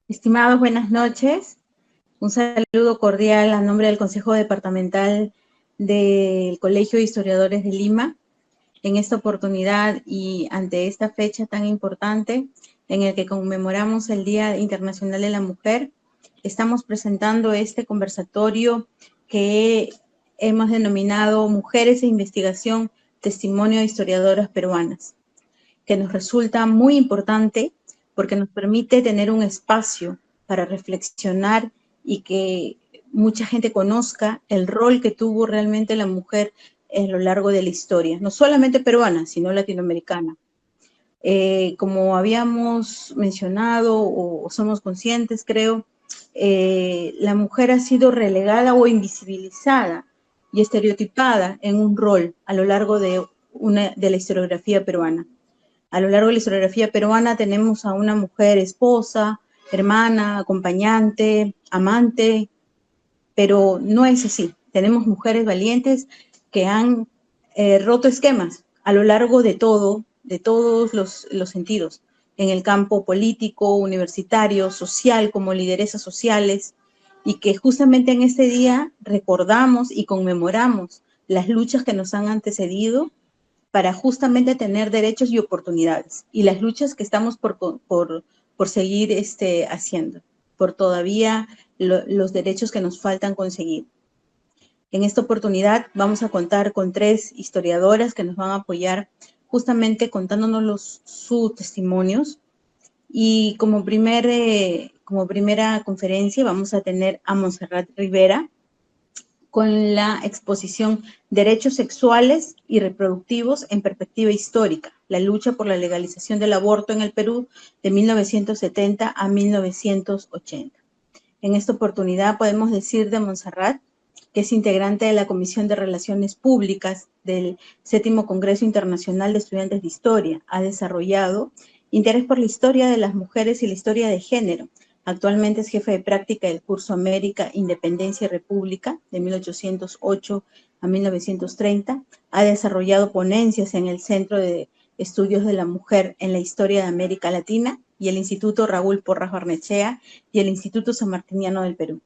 Estimados, buenas noches. Un saludo cordial a nombre del Consejo Departamental del Colegio de Historiadores de Lima. En esta oportunidad y ante esta fecha tan importante en el que conmemoramos el Día Internacional de la Mujer, estamos presentando este conversatorio que hemos denominado Mujeres e Investigación, Testimonio de Historiadoras Peruanas, que nos resulta muy importante porque nos permite tener un espacio para reflexionar y que mucha gente conozca el rol que tuvo realmente la mujer a lo largo de la historia, no solamente peruana, sino latinoamericana. Como habíamos mencionado o somos conscientes, creo, la mujer ha sido relegada o invisibilizada y estereotipada en un rol a lo largo de la historiografía peruana. A lo largo de la historiografía peruana tenemos a una mujer esposa, hermana, acompañante, amante, pero no es así. Tenemos mujeres valientes que han roto esquemas a lo largo de todos los sentidos, en el campo político, universitario, social, como lideresas sociales, y que justamente en este día recordamos y conmemoramos las luchas que nos han antecedido para justamente tener derechos y oportunidades, y las luchas que estamos por seguir haciendo, por todavía los derechos que nos faltan conseguir. En esta oportunidad vamos a contar con 3 historiadoras que nos van a apoyar justamente contándonos sus testimonios, y como primera conferencia vamos a tener a Montserrat Rivera, con la exposición Derechos Sexuales y Reproductivos en Perspectiva Histórica, la lucha por la legalización del aborto en el Perú de 1970 a 1980. En esta oportunidad podemos decir de Montserrat que es integrante de la Comisión de Relaciones Públicas del Séptimo Congreso Internacional de Estudiantes de Historia. Ha desarrollado interés por la historia de las mujeres y la historia de género. Actualmente es jefe de práctica del curso América, Independencia y República, de 1808 a 1930. Ha desarrollado ponencias en el Centro de Estudios de la Mujer en la Historia de América Latina y el Instituto Raúl Porras Barnechea y el Instituto Sanmartiniano del Perú.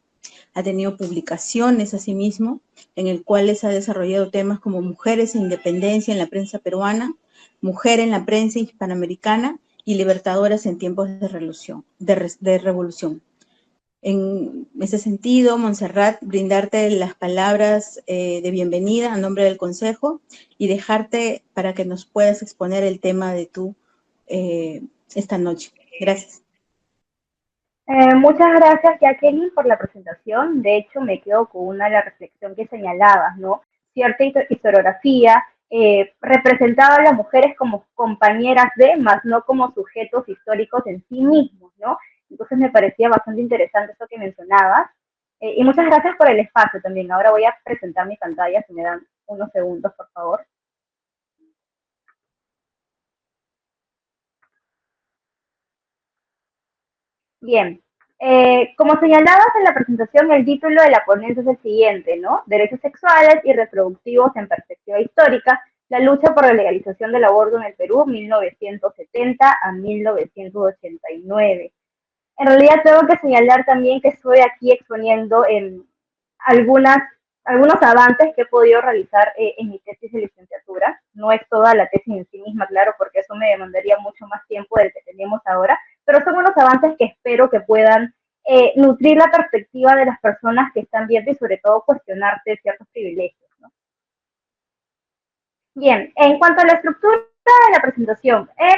Ha tenido publicaciones asimismo, en el cuales ha desarrollado temas como mujeres e independencia en la prensa peruana, mujer en la prensa hispanoamericana y libertadoras en tiempos de revolución. En ese sentido, Montserrat, brindarte las palabras de bienvenida a nombre del Consejo y dejarte para que nos puedas exponer el tema de esta noche. Gracias. Muchas gracias, Jacqueline, por la presentación. De hecho, me quedo con una de las reflexiones que señalabas, ¿no? Cierta historiografía representaba a las mujeres como compañeras de, más no como sujetos históricos en sí mismos, ¿no? Entonces me parecía bastante interesante eso que mencionabas. Y muchas gracias por el espacio también. Ahora voy a presentar mi pantalla, si me dan unos segundos, por favor. Bien, como señalabas en la presentación, el título de la ponencia es el siguiente, ¿no? Derechos sexuales y reproductivos en perspectiva histórica, la lucha por la legalización del aborto en el Perú, 1970 a 1989. En realidad tengo que señalar también que estoy aquí exponiendo en algunas, algunos avances que he podido realizar en mi tesis de licenciatura. No es toda la tesis en sí misma, claro, porque eso me demandaría mucho más tiempo del que tenemos ahora, pero son unos avances que espero que puedan nutrir la perspectiva de las personas que están viendo y sobre todo cuestionarse ciertos privilegios, ¿no? Bien, en cuanto a la estructura de la presentación, he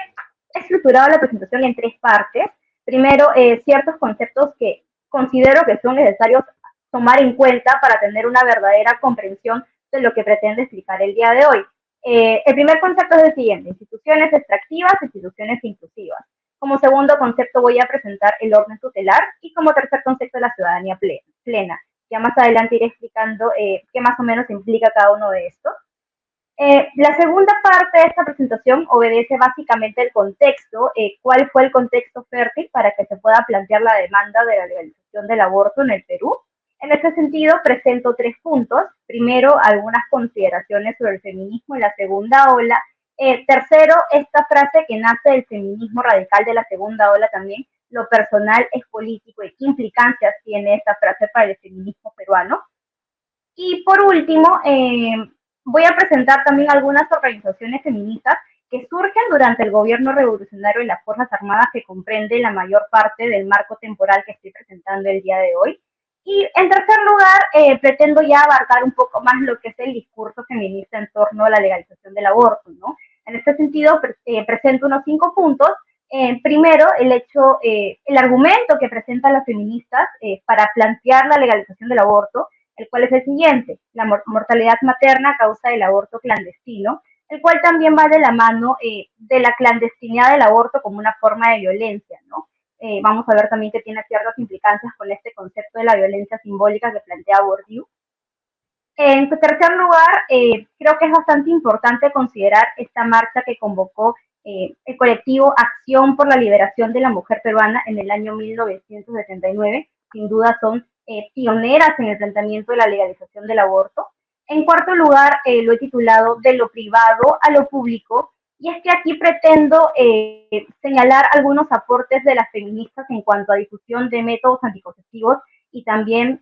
estructurado la presentación en 3 partes. Primero, ciertos conceptos que considero que son necesarios tomar en cuenta para tener una verdadera comprensión de lo que pretende explicar el día de hoy. El primer concepto es el siguiente: instituciones extractivas, instituciones inclusivas. Como segundo concepto voy a presentar el orden tutelar y como tercer concepto la ciudadanía plena. Ya más adelante iré explicando qué más o menos implica cada uno de estos. La segunda parte de esta presentación obedece básicamente el contexto, cuál fue el contexto fértil para que se pueda plantear la demanda de la legalización del aborto en el Perú. En este sentido, presento 3 puntos. Primero, algunas consideraciones sobre el feminismo en la segunda ola. Tercero, esta frase que nace del feminismo radical de la segunda ola también, lo personal es político y qué implicancias tiene esta frase para el feminismo peruano. Y por último, voy a presentar también algunas organizaciones feministas que surgen durante el gobierno revolucionario y las Fuerzas Armadas, que comprende la mayor parte del marco temporal que estoy presentando el día de hoy. Y en tercer lugar, pretendo ya abarcar un poco más lo que es el discurso feminista en torno a la legalización del aborto, ¿no? En este sentido, presento unos 5 puntos. Primero, el argumento que presentan las feministas para plantear la legalización del aborto, el cual es el siguiente: la mortalidad materna a causa del aborto clandestino, el cual también va de la mano de la clandestinidad del aborto como una forma de violencia, ¿no? Vamos a ver también que tiene ciertas implicancias con este concepto de la violencia simbólica que plantea Bourdieu. En tercer lugar, creo que es bastante importante considerar esta marcha que convocó el colectivo Acción por la Liberación de la Mujer Peruana en el año 1979. Sin duda son pioneras en el planteamiento de la legalización del aborto. En cuarto lugar, lo he titulado De lo privado a lo público, y es que aquí pretendo señalar algunos aportes de las feministas en cuanto a difusión de métodos anticonceptivos y también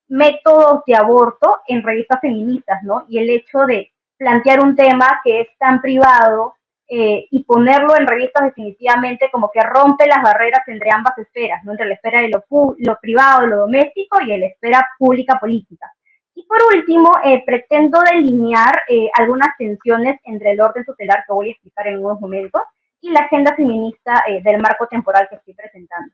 métodos de aborto en revistas feministas, ¿no? Y el hecho de plantear un tema que es tan privado y ponerlo en revistas definitivamente como que rompe las barreras entre ambas esferas, ¿no? Entre la esfera de lo privado, lo doméstico, y la esfera pública política. Y por último, pretendo delinear algunas tensiones entre el orden tutelar, que voy a explicar en unos momentos, y la agenda feminista del marco temporal que estoy presentando.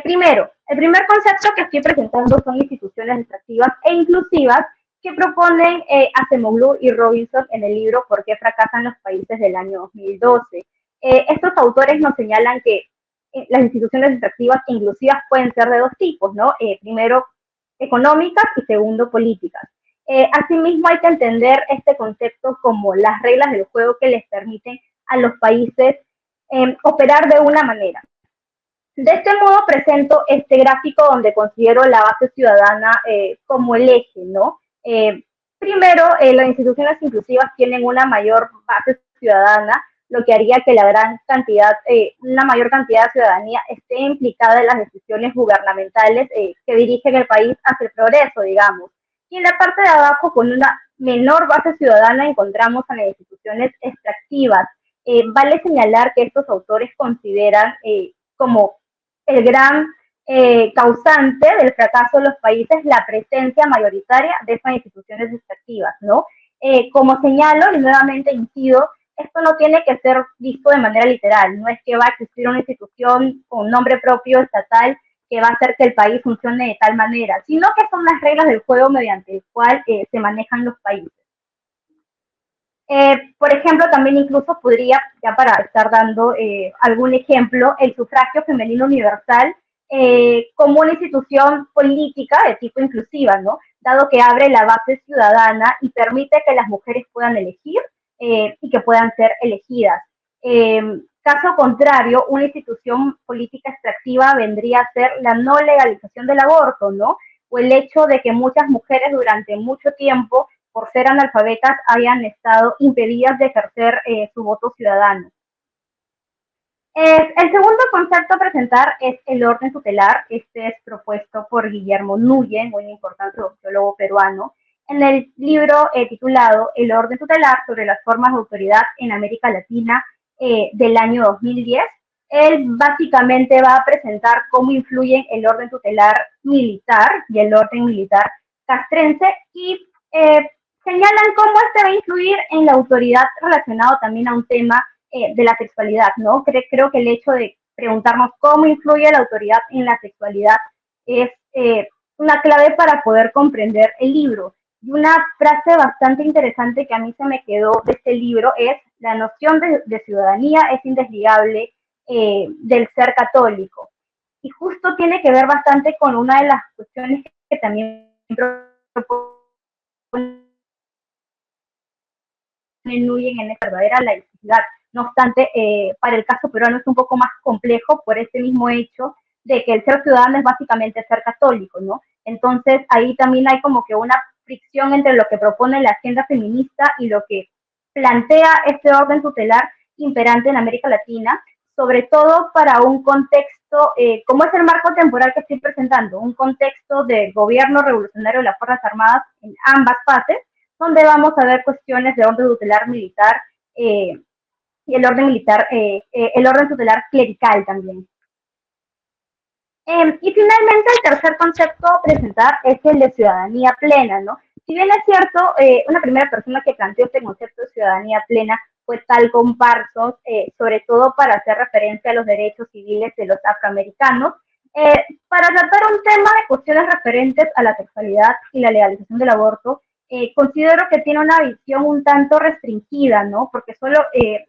Primero, el primer concepto que estoy presentando son instituciones extractivas e inclusivas que proponen Acemoglu y Robinson en el libro ¿Por qué fracasan los países?, del año 2012. Estos autores nos señalan que las instituciones extractivas e inclusivas pueden ser de dos tipos, ¿no? Primero, económicas, y segundo, políticas. Asimismo, hay que entender este concepto como las reglas del juego que les permiten a los países operar de una manera. De este modo presento este gráfico donde considero la base ciudadana como el eje, ¿no? Primero, las instituciones inclusivas tienen una mayor base ciudadana, lo que haría que una mayor cantidad de ciudadanía esté implicada en las decisiones gubernamentales que dirigen el país hacia el progreso, digamos. Y en la parte de abajo, con una menor base ciudadana, encontramos a las instituciones extractivas. Vale señalar que estos autores consideran como el gran causante del fracaso de los países la presencia mayoritaria de esas instituciones extractivas, ¿no? Como señalo, y nuevamente incido, esto no tiene que ser visto de manera literal. No es que va a existir una institución con nombre propio estatal que va a hacer que el país funcione de tal manera, sino que son las reglas del juego mediante el cual se manejan los países. Por ejemplo, también incluso podría, ya para estar dando algún ejemplo, el sufragio femenino universal como una institución política de tipo inclusiva, ¿no? Dado que abre la base ciudadana y permite que las mujeres puedan elegir y que puedan ser elegidas. Caso contrario, una institución política extractiva vendría a ser la no legalización del aborto, ¿no? O el hecho de que muchas mujeres durante mucho tiempo, por ser analfabetas, hayan estado impedidas de ejercer su voto ciudadano. El segundo concepto a presentar es el orden tutelar. Este es propuesto por Guillermo Nuyen, un importante sociólogo peruano, en el libro titulado El orden tutelar sobre las formas de autoridad en América Latina del año 2010. Él básicamente va a presentar cómo influyen el orden tutelar militar y el orden militar castrense, y señalan cómo este va a influir en la autoridad, relacionado también a un tema de la sexualidad, ¿no? Creo que el hecho de preguntarnos cómo influye la autoridad en la sexualidad es una clave para poder comprender el libro. Y una frase bastante interesante que a mí se me quedó de este libro es: la noción de ciudadanía es indesligable del ser católico. Y justo tiene que ver bastante con una de las cuestiones que también propone Nuyen en esta verdadera laicidad. No obstante, para el caso peruano es un poco más complejo por ese mismo hecho de que el ser ciudadano es básicamente ser católico, ¿no? Entonces, ahí también hay como que una fricción entre lo que propone la agenda feminista y lo que plantea este orden tutelar imperante en América Latina sobre todo para un contexto, como es el marco temporal que estoy presentando, un contexto de gobierno revolucionario de las Fuerzas Armadas en ambas fases, donde vamos a ver cuestiones de orden tutelar militar y el orden militar, el orden tutelar clerical también. Y finalmente, el tercer concepto a presentar es el de ciudadanía plena, ¿no? Si bien es cierto, una primera persona que planteó este concepto de ciudadanía plena fue Talcott Parsons, sobre todo para hacer referencia a los derechos civiles de los afroamericanos, para tratar un tema de cuestiones referentes a la sexualidad y la legalización del aborto. Considero que tiene una visión un tanto restringida, ¿no? Porque solo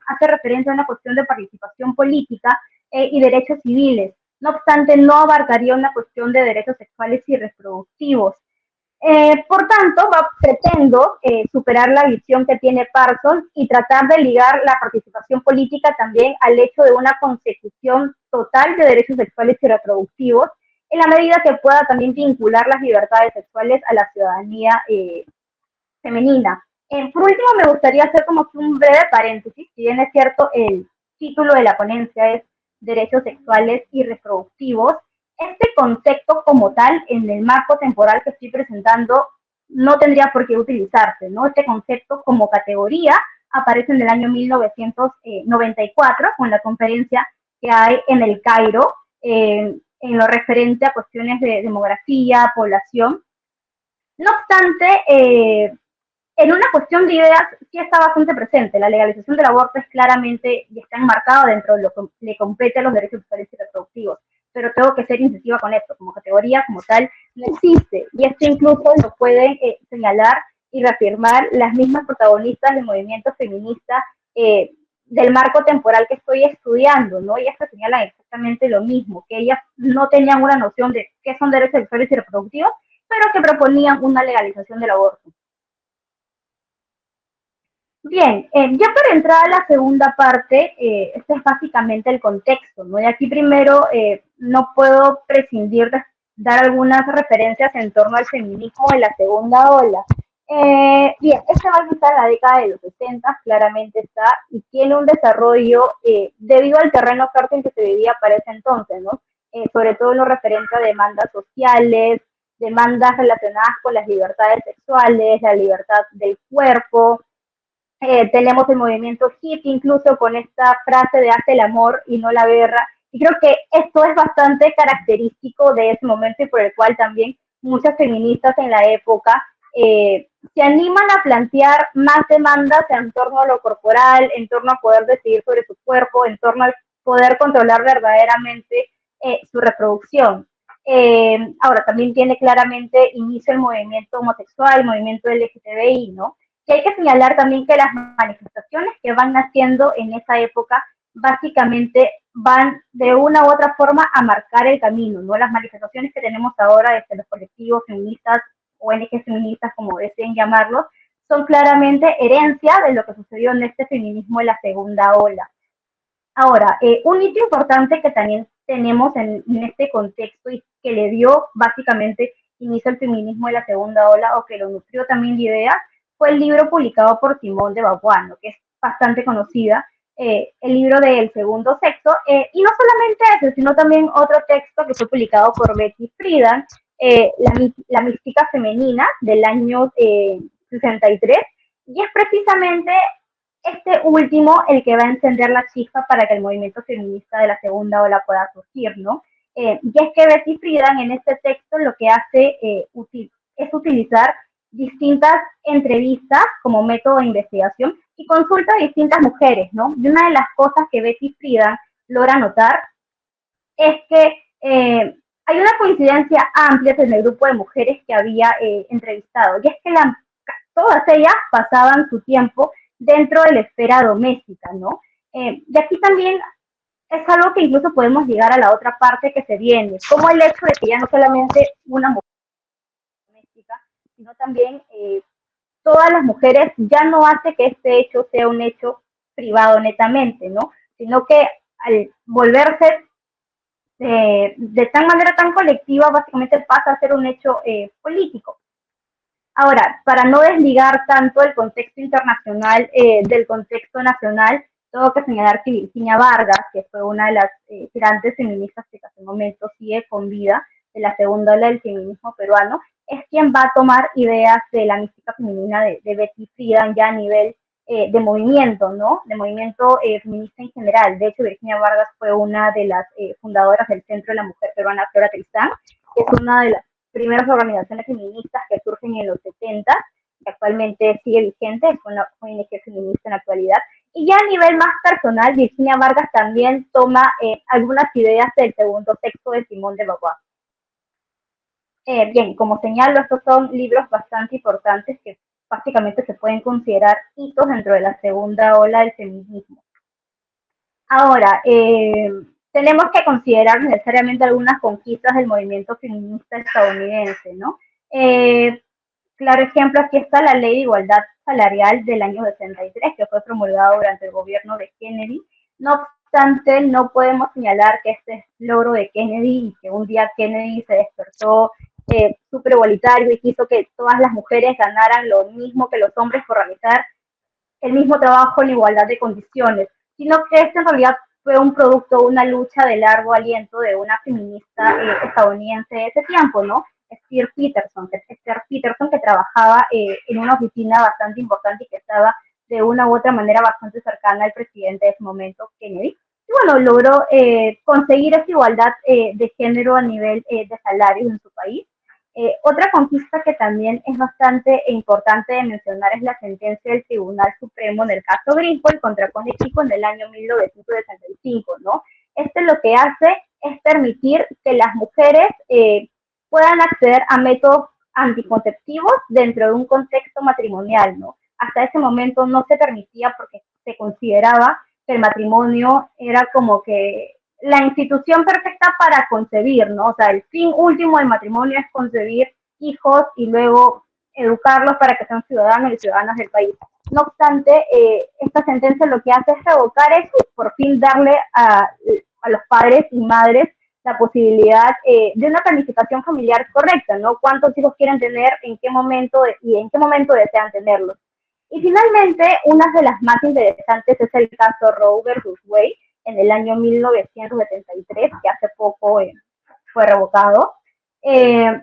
hace referencia a una cuestión de participación política y derechos civiles. No obstante, no abarcaría una cuestión de derechos sexuales y reproductivos. Por tanto, pretendo superar la visión que tiene Parsons y tratar de ligar la participación política también al hecho de una consecución total de derechos sexuales y reproductivos, en la medida que pueda también vincular las libertades sexuales a la ciudadanía femenina. Por último, me gustaría hacer como que un breve paréntesis. Si bien es cierto, el título de la ponencia es Derechos Sexuales y Reproductivos, este concepto como tal, en el marco temporal que estoy presentando, no tendría por qué utilizarse, ¿no? Este concepto como categoría aparece en el año 1994 con la conferencia que hay en el Cairo, en lo referente a cuestiones de demografía, población. No obstante, en una cuestión de ideas sí está bastante presente. La legalización del aborto es claramente y está enmarcada dentro de lo que le compete a los derechos sexuales y reproductivos. Pero tengo que ser incisiva con esto. Como categoría, como tal, no existe. Y esto incluso lo pueden señalar y reafirmar las mismas protagonistas del movimiento feminista del marco temporal que estoy estudiando, ¿no? Ellas señalan exactamente lo mismo, que ellas no tenían una noción de qué son derechos sexuales y reproductivos, pero que proponían una legalización del aborto. Bien, ya para entrar a la segunda parte, este es básicamente el contexto, ¿no? Y aquí primero no puedo prescindir de dar algunas referencias en torno al feminismo de la segunda ola. Bien, este va a empezar en la década de los 60, claramente está, y tiene un desarrollo debido al terreno fértil que se vivía para ese entonces, ¿no? Sobre todo en lo referente a demandas sociales, demandas relacionadas con las libertades sexuales, la libertad del cuerpo. Tenemos el movimiento hippie incluso con esta frase de hace el amor y no la guerra. Y creo que esto es bastante característico de ese momento y por el cual también muchas feministas en la época se animan a plantear más demandas en torno a lo corporal, en torno a poder decidir sobre su cuerpo, en torno a poder controlar verdaderamente su reproducción. Ahora, también tiene claramente inicio el movimiento homosexual, el movimiento LGTBI, ¿no? Y hay que señalar también que las manifestaciones que van naciendo en esa época básicamente van de una u otra forma a marcar el camino, ¿no? Las manifestaciones que tenemos ahora desde los colectivos feministas, ONG feministas, como deseen llamarlos, son claramente herencia de lo que sucedió en este feminismo de la segunda ola. Ahora, un hito importante que también tenemos en este contexto y que le dio básicamente inicio al feminismo de la segunda ola o que lo nutrió también de ideas, fue el libro publicado por Simone de Beauvoir, ¿no? Que es bastante conocida, el libro de El segundo sexo, y no solamente eso, sino también otro texto que fue publicado por Betty Friedan, la mística femenina del año 63, y es precisamente este último el que va a encender la chispa para que el movimiento feminista de la segunda ola pueda surgir, ¿no? Y es que Betty Friedan en este texto lo que hace es utilizar distintas entrevistas como método de investigación y consulta a distintas mujeres, ¿no? Y una de las cosas que Betty Friedan logra notar es que hay una coincidencia amplia en el grupo de mujeres que había entrevistado, y es que todas ellas pasaban su tiempo dentro de la esfera doméstica, ¿no? Y aquí también es algo que incluso podemos llegar a la otra parte que se viene, como el hecho de que ya no solamente una mujer doméstica, sino también todas las mujeres ya no hace que este hecho sea un hecho privado netamente, ¿no? Sino que al volverse de tal manera tan colectiva, básicamente pasa a ser un hecho político. Ahora, para no desligar tanto el contexto internacional del contexto nacional, Tengo que señalar que Virginia Vargas, que fue una de las grandes feministas que hasta el momento sigue con vida, de la segunda ola del feminismo peruano, es quien va a tomar ideas de la mística femenina de Betty Friedan ya a nivel de movimiento, ¿no? De movimiento feminista en general. De hecho, Virginia Vargas fue una de las fundadoras del Centro de la Mujer Peruana, Flora Tristán, que es una de las primeras organizaciones feministas que surgen en los 70, que actualmente sigue vigente, es una ONG feminista en la actualidad. Y ya a nivel más personal, Virginia Vargas también toma algunas ideas del segundo texto de Simone de Beauvoir. Bien, como señalo, estos son libros bastante importantes que básicamente se pueden considerar hitos dentro de la segunda ola del feminismo. Ahora, tenemos que considerar necesariamente algunas conquistas del movimiento feminista estadounidense, ¿no? Claro ejemplo, aquí está la Ley de Igualdad Salarial del año 63, que fue promulgada durante el gobierno de Kennedy. No obstante, no podemos señalar que este es logro de Kennedy y que un día Kennedy se despertó súper igualitario y quiso que todas las mujeres ganaran lo mismo que los hombres por realizar el mismo trabajo en igualdad de condiciones, sino que este en realidad fue un producto, una lucha de largo aliento de una feminista estadounidense de ese tiempo, ¿no? Esther Peterson, que trabajaba en una oficina bastante importante y que estaba de una u otra manera bastante cercana al presidente de ese momento, Kennedy. Y bueno, logró conseguir esa igualdad de género a nivel de salarios en su país. Otra conquista que también es bastante importante de mencionar es la sentencia del Tribunal Supremo en el caso Griswold contra Connecticut en el año 1965, ¿no? Este lo que hace es permitir que las mujeres puedan acceder a métodos anticonceptivos dentro de un contexto matrimonial, ¿no? Hasta ese momento no se permitía porque se consideraba que el matrimonio era como que la institución perfecta para concebir, ¿no? O sea, el fin último del matrimonio es concebir hijos y luego educarlos para que sean ciudadanos y ciudadanas del país. No obstante, esta sentencia lo que hace es revocar eso y por fin darle a los padres y madres la posibilidad de una planificación familiar correcta, ¿no? ¿Cuántos hijos quieren tener, en qué momento y en qué momento desean tenerlos? Y finalmente, una de las más interesantes es el caso Roe versus Wade, en el año 1973, que hace poco fue revocado. Pero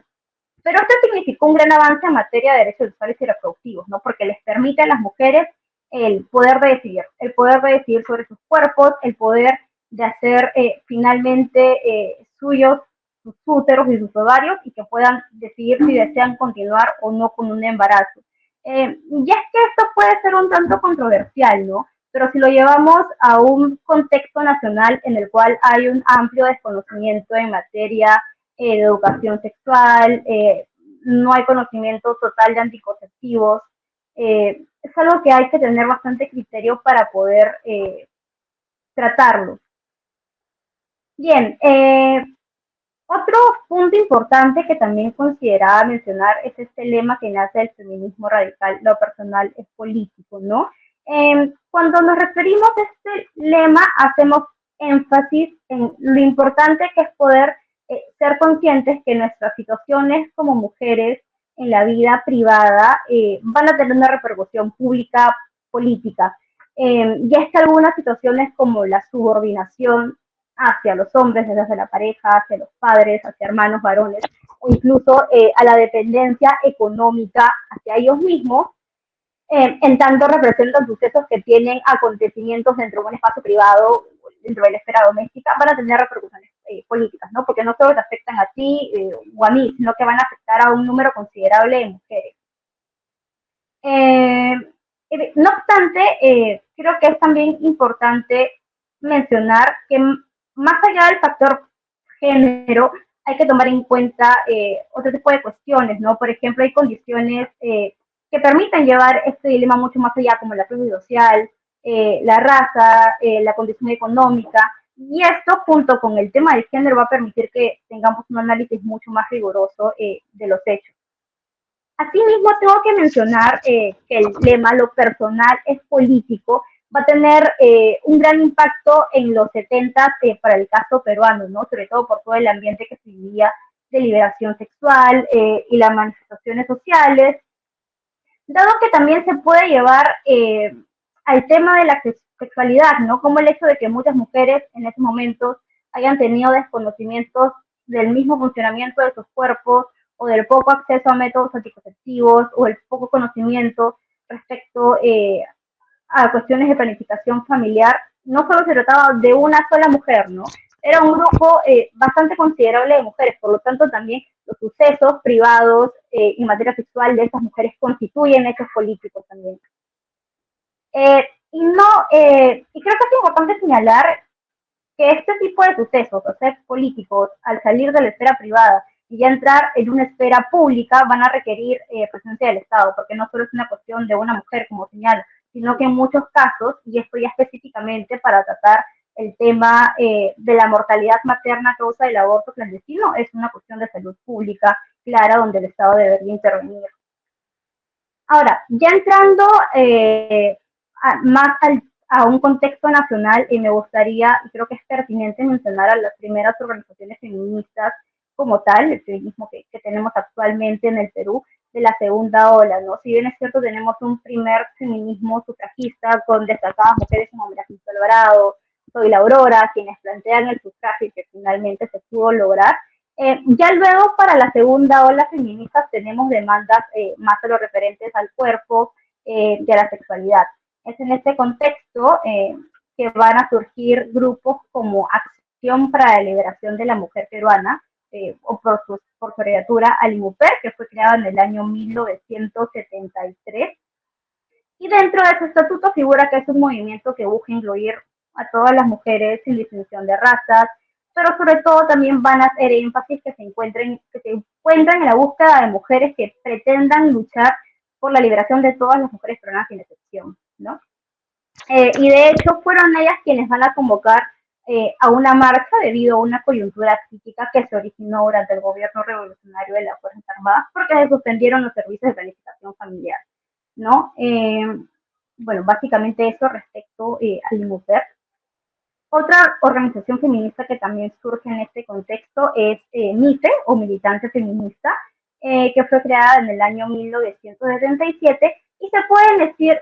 esto significó un gran avance en materia de derechos sexuales y reproductivos, ¿no? Porque les permite a las mujeres el poder de decidir sobre sus cuerpos, el poder de hacer finalmente suyos sus úteros y sus ovarios y que puedan decidir si desean continuar o no con un embarazo. Y es que esto puede ser un tanto controversial, ¿no? Pero si lo llevamos a un contexto nacional en el cual hay un amplio desconocimiento en materia de educación sexual, no hay conocimiento total de anticonceptivos, es algo que hay que tener bastante criterio para poder tratarlo. Bien, otro punto importante que también consideraba mencionar es este lema que nace del feminismo radical: lo personal es político, ¿no? Cuando nos referimos a este lema, hacemos énfasis en lo importante que es poder ser conscientes que nuestras situaciones como mujeres en la vida privada van a tener una repercusión pública política. Y es que algunas situaciones como la subordinación hacia los hombres, desde la pareja, hacia los padres, hacia hermanos varones, o incluso a la dependencia económica hacia ellos mismos, en tanto representan sucesos que tienen acontecimientos dentro de un espacio privado, dentro de la esfera doméstica, van a tener repercusiones políticas, ¿no? Porque no solo te afectan a ti o a mí, sino que van a afectar a un número considerable de mujeres. No obstante, creo que es también importante mencionar que más allá del factor género, hay que tomar en cuenta otro tipo de cuestiones, ¿no? Por ejemplo, hay condiciones que permiten llevar este dilema mucho más allá, como la clase social, la raza, la condición económica, y esto junto con el tema del género va a permitir que tengamos un análisis mucho más riguroso de los hechos. Asimismo, tengo que mencionar que el lema "lo personal es político" va a tener un gran impacto en los 70 para el caso peruano, ¿no? Sobre todo por todo el ambiente que se vivía de liberación sexual y las manifestaciones sociales, dado que también se puede llevar al tema de la sexualidad, ¿no? Como el hecho de que muchas mujeres en esos momentos hayan tenido desconocimientos del mismo funcionamiento de sus cuerpos o del poco acceso a métodos anticonceptivos o el poco conocimiento respecto a cuestiones de planificación familiar, no solo se trataba de una sola mujer, ¿no? Era un grupo bastante considerable de mujeres, por lo tanto también los sucesos privados en materia sexual de estas mujeres constituyen hechos políticos también. Y creo que es importante señalar que este tipo de sucesos, o sea, políticos, al salir de la esfera privada y ya entrar en una esfera pública, van a requerir presencia del Estado, porque no solo es una cuestión de una mujer, como señalo, sino que en muchos casos, y esto ya específicamente para tratar el tema de la mortalidad materna a causa del aborto clandestino, es una cuestión de salud pública clara donde el Estado debería intervenir. Ahora, ya entrando más a un contexto nacional, y me gustaría, y creo que es pertinente mencionar a las primeras organizaciones feministas como tal, el feminismo que tenemos actualmente en el Perú, de la segunda ola, ¿no? Si bien es cierto, tenemos un primer feminismo sufragista con destacadas mujeres como Miraflores Alvarado, Soy la Aurora, quienes plantean el sufragio que finalmente se pudo lograr. Ya luego para la segunda ola feministas tenemos demandas más a lo referentes al cuerpo y a la sexualidad. Es en este contexto que van a surgir grupos como Acción para la Liberación de la Mujer Peruana, o por su abreviatura ALIMUPER, que fue creada en el año 1973. Y dentro de su estatuto figura que es un movimiento que busca incluir a todas las mujeres sin distinción de razas, pero sobre todo también van a hacer énfasis que se encuentren en la búsqueda de mujeres que pretendan luchar por la liberación de todas las mujeres peruanas sin excepción, ¿no? Y de hecho fueron ellas quienes van a convocar a una marcha debido a una coyuntura crítica que se originó durante el gobierno revolucionario de las Fuerzas Armadas porque se suspendieron los servicios de planificación familiar, ¿no? Bueno, básicamente eso respecto al IMUPER. Otra organización feminista que también surge en este contexto es MIFE, o Militante Feminista, que fue creada en el año 1977, y se puede decir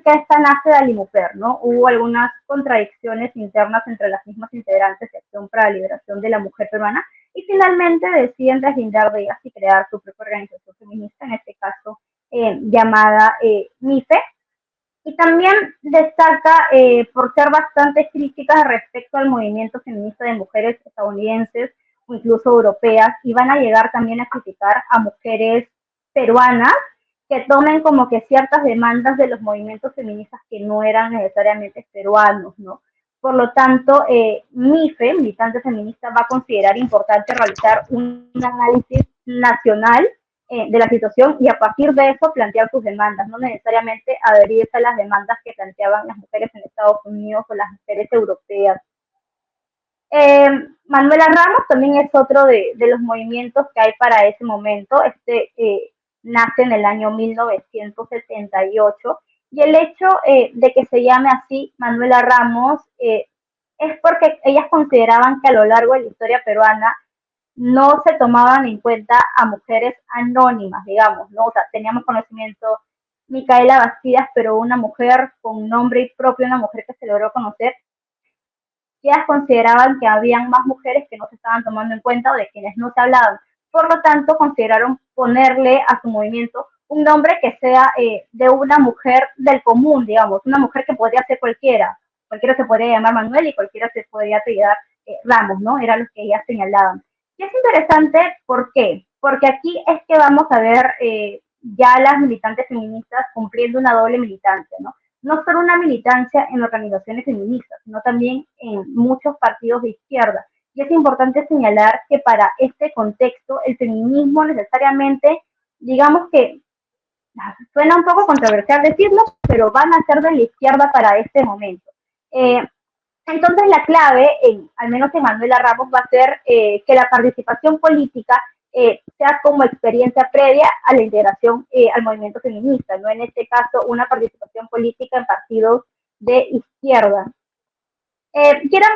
que esta nace de Alimuper, ¿no? Hubo algunas contradicciones internas entre las mismas integrantes de Acción para la Liberación de la Mujer Peruana, y finalmente deciden deslindar de ellas y crear su propia organización feminista, en este caso llamada MIFE. Y también destaca por ser bastante críticas respecto al movimiento feminista de mujeres estadounidenses o incluso europeas, y van a llegar también a criticar a mujeres peruanas que tomen como que ciertas demandas de los movimientos feministas que no eran necesariamente peruanos, ¿no? Por lo tanto, MIFE, Militante Feminista, va a considerar importante realizar un análisis nacional de la situación y a partir de eso plantear sus demandas, no necesariamente adherirse a las demandas que planteaban las mujeres en Estados Unidos o las mujeres europeas. Manuela Ramos también es otro de los movimientos que hay para ese momento. Nace en el año 1978 y el hecho de que se llame así Manuela Ramos es porque ellas consideraban que a lo largo de la historia peruana no se tomaban en cuenta a mujeres anónimas, digamos, ¿no? O sea, teníamos conocimiento Micaela Bastidas, pero una mujer con nombre propio, una mujer que se logró conocer. Ellas consideraban que habían más mujeres que no se estaban tomando en cuenta o de quienes no se hablaban. Por lo tanto, consideraron ponerle a su movimiento un nombre que sea de una mujer del común, digamos, una mujer que podría ser cualquiera. Cualquiera se podría llamar Manuel y cualquiera se podría apellidar Ramos, ¿no? Era lo que ellas señalaban. Y es interesante, ¿por qué? Porque aquí es que vamos a ver ya las militantes feministas cumpliendo una doble militancia, ¿no? No solo una militancia en organizaciones feministas, sino también en muchos partidos de izquierda. Y es importante señalar que para este contexto el feminismo necesariamente, digamos que suena un poco controversial decirlo, pero van a ser de la izquierda para este momento. Entonces la clave, al menos en Manuela Ramos, va a ser que la participación política sea como experiencia previa a la integración al movimiento feminista, ¿no? En este caso, una participación política en partidos de izquierda. Y eran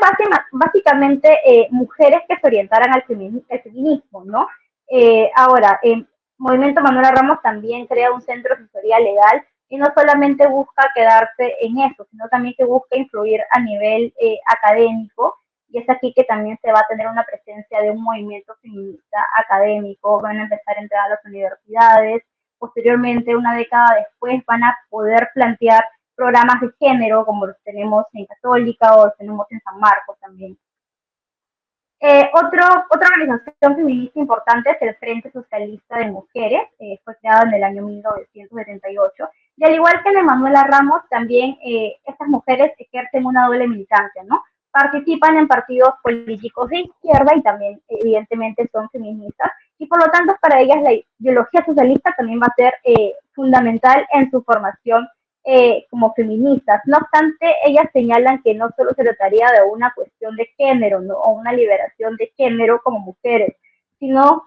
básicamente mujeres que se orientaran al feminismo, ¿no? Ahora, Movimiento Manuela Ramos también crea un centro de asesoría legal y no solamente busca quedarse en eso, sino también que busca influir a nivel académico, y es aquí que también se va a tener una presencia de un movimiento feminista académico, van a empezar a entrar a las universidades, posteriormente, una década después, van a poder plantear programas de género, como los tenemos en Católica o los tenemos en San Marcos también. Otra organización feminista importante es el Frente Socialista de Mujeres, fue creado en el año 1978, y al igual que en Emanuela Ramos, también estas mujeres ejercen una doble militancia, ¿no? Participan en partidos políticos de izquierda y también, evidentemente, son feministas, y por lo tanto, para ellas la ideología socialista también va a ser fundamental en su formación como feministas. No obstante, ellas señalan que no solo se trataría de una cuestión de género, ¿no? O una liberación de género como mujeres, sino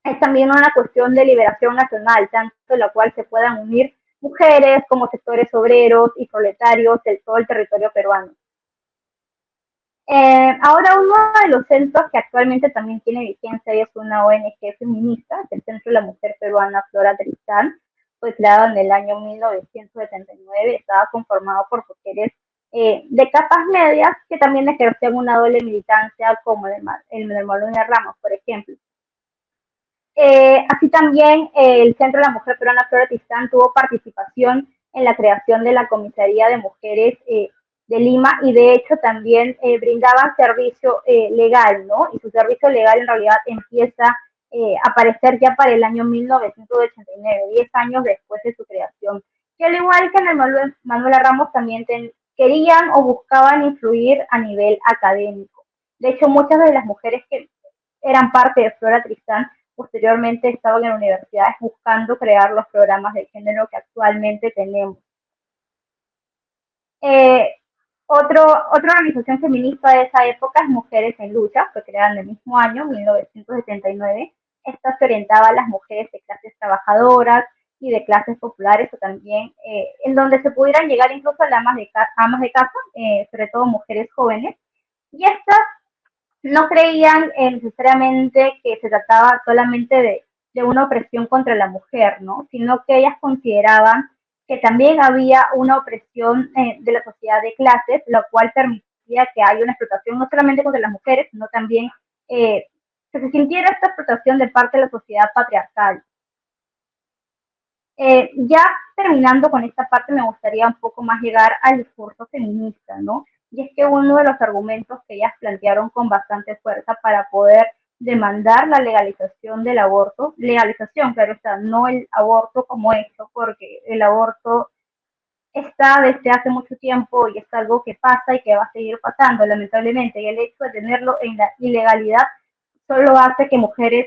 es también una cuestión de liberación nacional, tanto en la cual se puedan unir mujeres como sectores obreros y proletarios de todo el territorio peruano. Ahora uno de los centros que actualmente también tiene vigencia y es una ONG feminista, es el Centro de la Mujer Peruana Flora Tristán, fue creado en el año 1979, estaba conformado por mujeres de capas medias que también ejercían una doble militancia como el de Molina Ramos, por ejemplo. Así también el Centro de la Mujer Peruana Flora Tristán tuvo participación en la creación de la Comisaría de Mujeres de Lima y de hecho también brindaban servicio legal, ¿no? Y su servicio legal en realidad empieza a aparecer ya para el año 1989, 10 años después de su creación. Que al igual que en el Manuela Ramos también querían o buscaban influir a nivel académico. De hecho, muchas de las mujeres que eran parte de Flora Tristán posteriormente estaban en universidades buscando crear los programas de género que actualmente tenemos. Otra organización feminista de esa época es Mujeres en Lucha, fue creada en el mismo año, 1979. Esta se orientaba a las mujeres de clases trabajadoras y de clases populares, o también en donde se pudieran llegar incluso a las amas de casa, sobre todo mujeres jóvenes. Y estas no creían necesariamente que se trataba solamente de una opresión contra la mujer, ¿no? Sino que ellas consideraban que también había una opresión de la sociedad de clases, lo cual permitía que haya una explotación no solamente contra las mujeres, sino también que se sintiera esta explotación de parte de la sociedad patriarcal. Ya terminando con esta parte, me gustaría un poco más llegar al discurso feminista, ¿no? Y es que uno de los argumentos que ellas plantearon con bastante fuerza para poder demandar la legalización del aborto, legalización, claro está, no el aborto como hecho, porque el aborto está desde hace mucho tiempo y es algo que pasa y que va a seguir pasando, lamentablemente, y el hecho de tenerlo en la ilegalidad solo hace que mujeres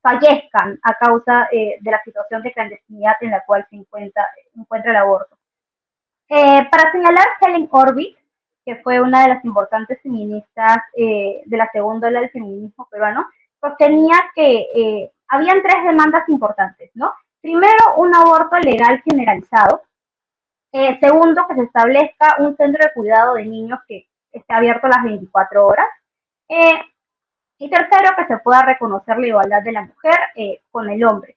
fallezcan a causa de la situación de clandestinidad en la cual se encuentra el aborto. Para señalar Helen Orbit, que fue una de las importantes feministas de la segunda ola del feminismo peruano, sostenía que habían tres demandas importantes, ¿no? Primero, un aborto legal generalizado. Segundo, que se establezca un centro de cuidado de niños que esté abierto las 24 horas. Y tercero, que se pueda reconocer la igualdad de la mujer con el hombre.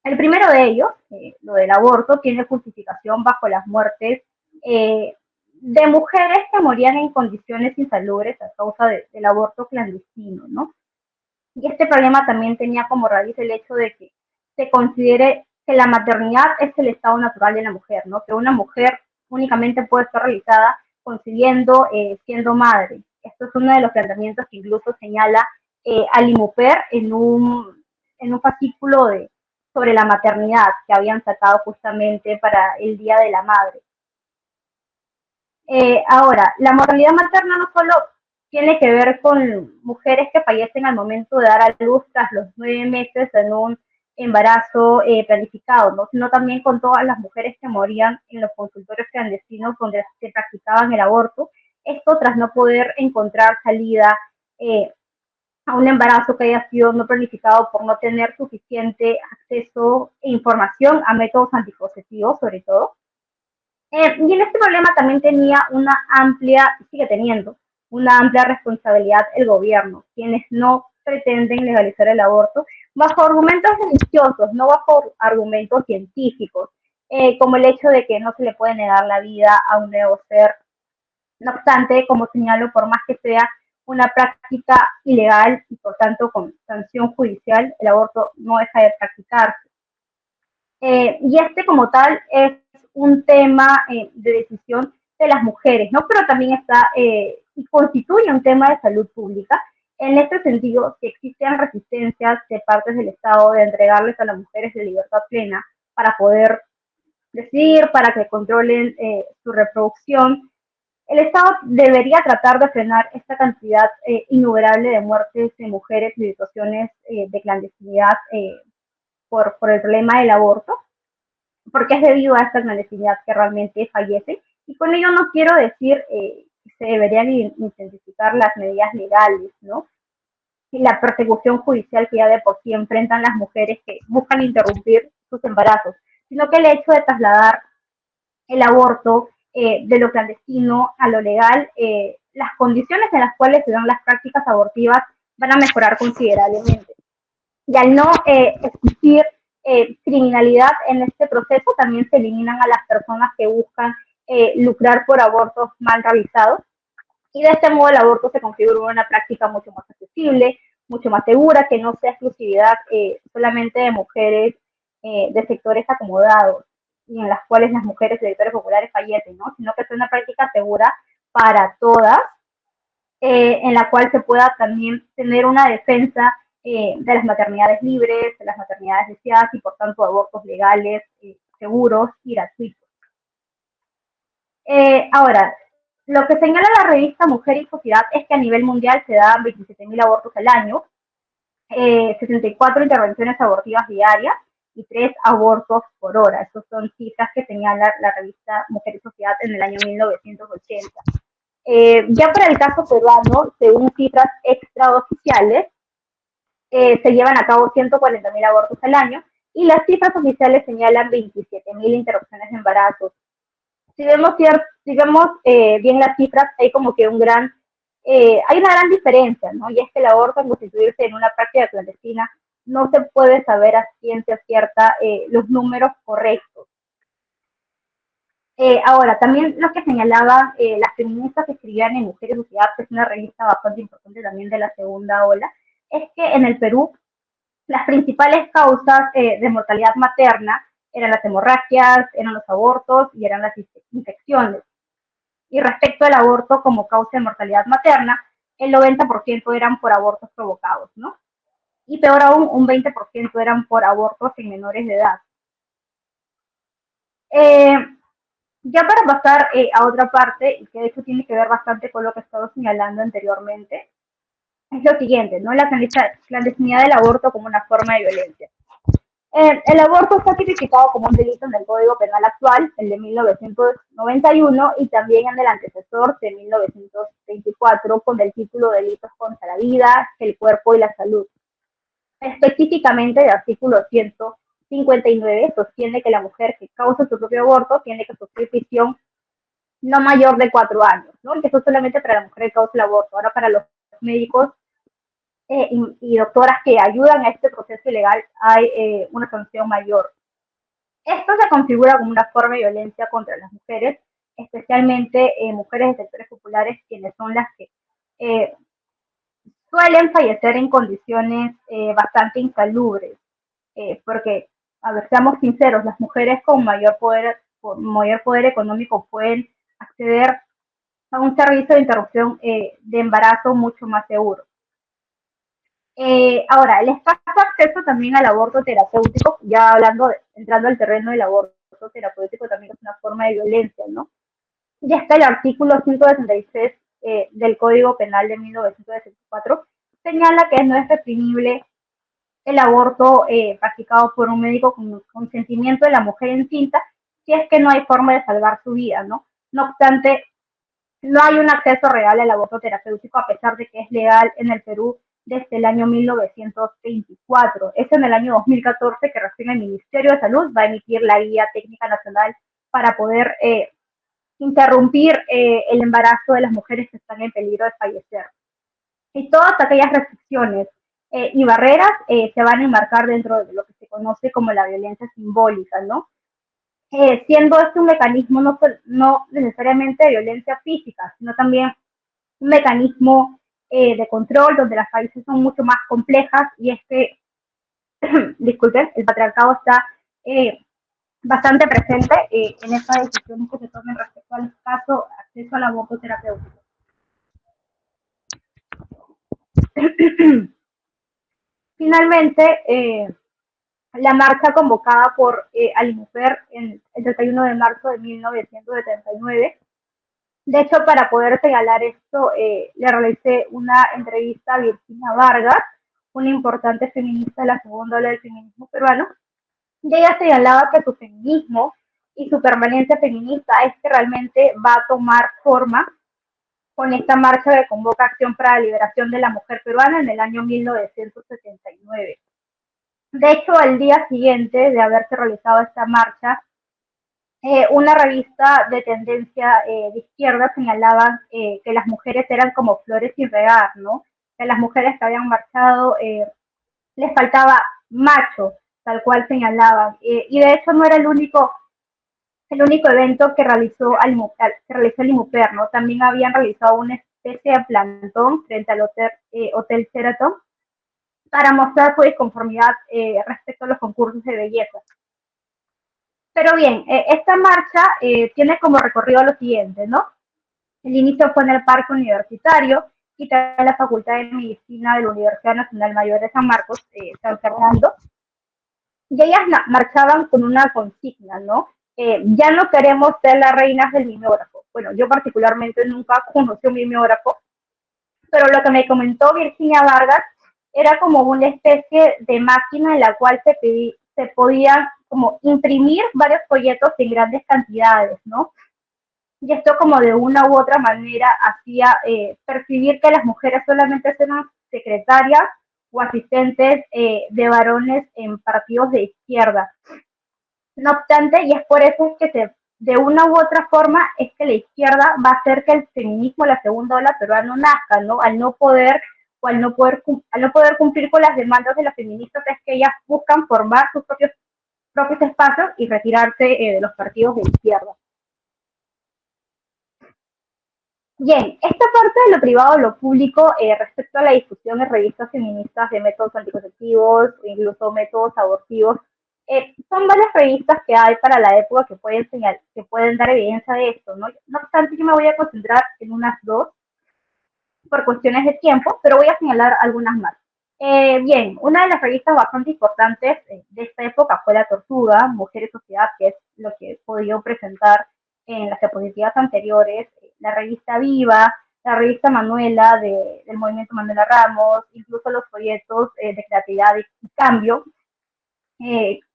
El primero de ellos, lo del aborto, tiene justificación bajo las muertes de mujeres que morían en condiciones insalubres a causa del aborto clandestino, ¿no? Y este problema también tenía como raíz el hecho de que se considere que la maternidad es el estado natural de la mujer, ¿no? Que una mujer únicamente puede ser realizada concibiendo, siendo madre. Esto es uno de los planteamientos que incluso señala al IMUPER en un fascículo sobre la maternidad que habían sacado justamente para el Día de la Madre. Ahora, la mortalidad materna no solo tiene que ver con mujeres que fallecen al momento de dar a luz tras los 9 meses en un embarazo planificado, ¿no? Sino también con todas las mujeres que morían en los consultorios clandestinos donde se practicaban el aborto, esto tras no poder encontrar salida a un embarazo que haya sido no planificado por no tener suficiente acceso e información a métodos anticonceptivos, sobre todo. Y en este problema también sigue teniendo una amplia responsabilidad el gobierno, quienes no pretenden legalizar el aborto bajo argumentos religiosos, no bajo argumentos científicos. como el hecho de que no se le puede negar la vida a un nuevo ser. No obstante, como señalo, por más que sea una práctica ilegal y por tanto con sanción judicial, el aborto no deja de practicarse. Y este como tal es un tema de decisión de las mujeres, ¿no? Pero también está y constituye un tema de salud pública. En este sentido, que existen resistencias de partes del Estado de entregarles a las mujeres la libertad plena para poder decidir, para que controlen su reproducción, el Estado debería tratar de frenar esta cantidad innumerable de muertes de mujeres y situaciones de clandestinidad por el problema del aborto, porque es debido a esta clandestinidad que realmente fallecen. Y con ello no quiero decir que se deberían intensificar las medidas legales, ¿no? Y la persecución judicial que ya de por sí enfrentan las mujeres que buscan interrumpir sus embarazos, sino que el hecho de trasladar el aborto de lo clandestino a lo legal, las condiciones en las cuales se dan las prácticas abortivas van a mejorar considerablemente. Y al no existir criminalidad en este proceso, también se eliminan a las personas que buscan lucrar por abortos mal realizados. Y de este modo el aborto se configura una práctica mucho más accesible, mucho más segura, que no sea exclusividad solamente de mujeres de sectores acomodados y en las cuales las mujeres de sectores populares fallecen, ¿no? Sino que es una práctica segura para todas, en la cual se pueda también tener una defensa de las maternidades libres, de las maternidades deseadas y por tanto abortos legales, seguros y gratuitos. Ahora, lo que señala la revista Mujer y Sociedad es que a nivel mundial se dan 27.000 abortos al año, 64 intervenciones abortivas diarias y 3 abortos por hora. Esas son cifras que señala la revista Mujer y Sociedad en el año 1980. Ya para el caso peruano, según cifras extraoficiales, se llevan a cabo 140.000 abortos al año y las cifras oficiales señalan 27.000 interrupciones de embarazo. Si vemos, bien las cifras, hay como que hay una gran diferencia, ¿no? Y es que el aborto, al constituirse en una práctica clandestina, no se puede saber a ciencia cierta los números correctos. Ahora, también lo que señalaban las feministas que escribían en Mujer y Sociedad, que es una revista bastante importante también de la segunda ola, es que en el Perú las principales causas de mortalidad materna eran las hemorragias, eran los abortos y eran las infecciones. Y respecto al aborto como causa de mortalidad materna, el 90% eran por abortos provocados, ¿no? Y peor aún, un 20% eran por abortos en menores de edad. Ya para pasar a otra parte, y que de hecho tiene que ver bastante con lo que he estado señalando anteriormente, es lo siguiente, ¿no? La clandestinidad del aborto como una forma de violencia. El aborto está tipificado como un delito en el Código Penal actual, el de 1991, y también en el antecesor de 1924, con el título Delitos contra la vida, el cuerpo y la salud. Específicamente, el artículo 159 sostiene que la mujer que causa su propio aborto tiene que sufrir prisión no mayor de 4 años, ¿no? Y eso solamente para la mujer que causa el aborto. Ahora, para los médicos y doctoras que ayudan a este proceso ilegal, hay una sanción mayor. Esto se configura como una forma de violencia contra las mujeres, especialmente mujeres de sectores populares, quienes son las que suelen fallecer en condiciones bastante insalubres, porque, a ver, seamos sinceros, las mujeres con mayor poder económico pueden acceder a un servicio de interrupción de embarazo mucho más seguro. Ahora, el escaso acceso también al aborto terapéutico, ya entrando al terreno del aborto terapéutico, también es una forma de violencia, ¿no? Ya está el artículo 166 del Código Penal de 1964, señala que no es reprimible el aborto practicado por un médico con consentimiento de la mujer encinta, si es que no hay forma de salvar su vida, ¿no? No obstante, no hay un acceso real al aborto terapéutico, a pesar de que es legal en el Perú desde el año 1924. Es en el año 2014 que recién el Ministerio de Salud va a emitir la Guía Técnica Nacional para poder interrumpir el embarazo de las mujeres que están en peligro de fallecer. Y todas aquellas restricciones y barreras se van a enmarcar dentro de lo que se conoce como la violencia simbólica, ¿no? siendo este un mecanismo no necesariamente de violencia física, sino también un mecanismo de control donde las países son mucho más complejas y disculpen, el patriarcado está bastante presente en estas decisiones que se tomen respecto al caso acceso al aborto terapéutico. Finalmente, la marcha convocada por Alimujer el 31 de marzo de 1979. De hecho, para poder señalar esto, le realicé una entrevista a Virginia Vargas, una importante feminista de la segunda ola del feminismo peruano, y ella señalaba que su feminismo y su permanencia feminista es que realmente va a tomar forma con esta marcha que convoca Acción para la Liberación de la Mujer Peruana en el año 1979. De hecho, al día siguiente de haberse realizado esta marcha, una revista de tendencia de izquierda señalaba que las mujeres eran como flores sin regar, ¿no? Que a las mujeres que habían marchado les faltaba macho, tal cual señalaban. Y de hecho no era el único evento que realizó el IMUPER, ¿no? También habían realizado una especie de plantón frente al Hotel Sheraton para mostrar su disconformidad respecto a los concursos de belleza. Pero bien, esta marcha tiene como recorrido lo siguiente, ¿no? El inicio fue en el Parque Universitario y también en la Facultad de Medicina de la Universidad Nacional Mayor de San Marcos, San Fernando, y ellas marchaban con una consigna, ¿no? Ya no queremos ser las reinas del mimeógrafo. Bueno, yo particularmente nunca conocí un mimeógrafo, pero lo que me comentó Virginia Vargas era como una especie de máquina en la cual se podían como imprimir varios folletos en grandes cantidades, ¿no? Y esto como de una u otra manera hacía percibir que las mujeres solamente eran secretarias o asistentes de varones en partidos de izquierda. No obstante, y es por eso que de una u otra forma es que la izquierda va a hacer que el feminismo, la segunda ola peruana, nazca, ¿no? Al no poder cumplir con las demandas de las feministas, es que ellas buscan formar sus propios espacios y retirarse de los partidos de izquierda. Bien, esta parte de lo privado a lo público respecto a la discusión en revistas feministas de métodos anticonceptivos, incluso métodos abortivos, son varias revistas que hay para la época que pueden dar evidencia de esto, ¿no? No obstante, yo me voy a concentrar en unas dos por cuestiones de tiempo, pero voy a señalar algunas más. Bien, una de las revistas bastante importantes de esta época fue La Tortuga, Mujer y Sociedad, que es lo que he podido presentar en las diapositivas anteriores, la revista Viva, la revista Manuela del movimiento Manuela Ramos, incluso los folletos de creatividad y cambio.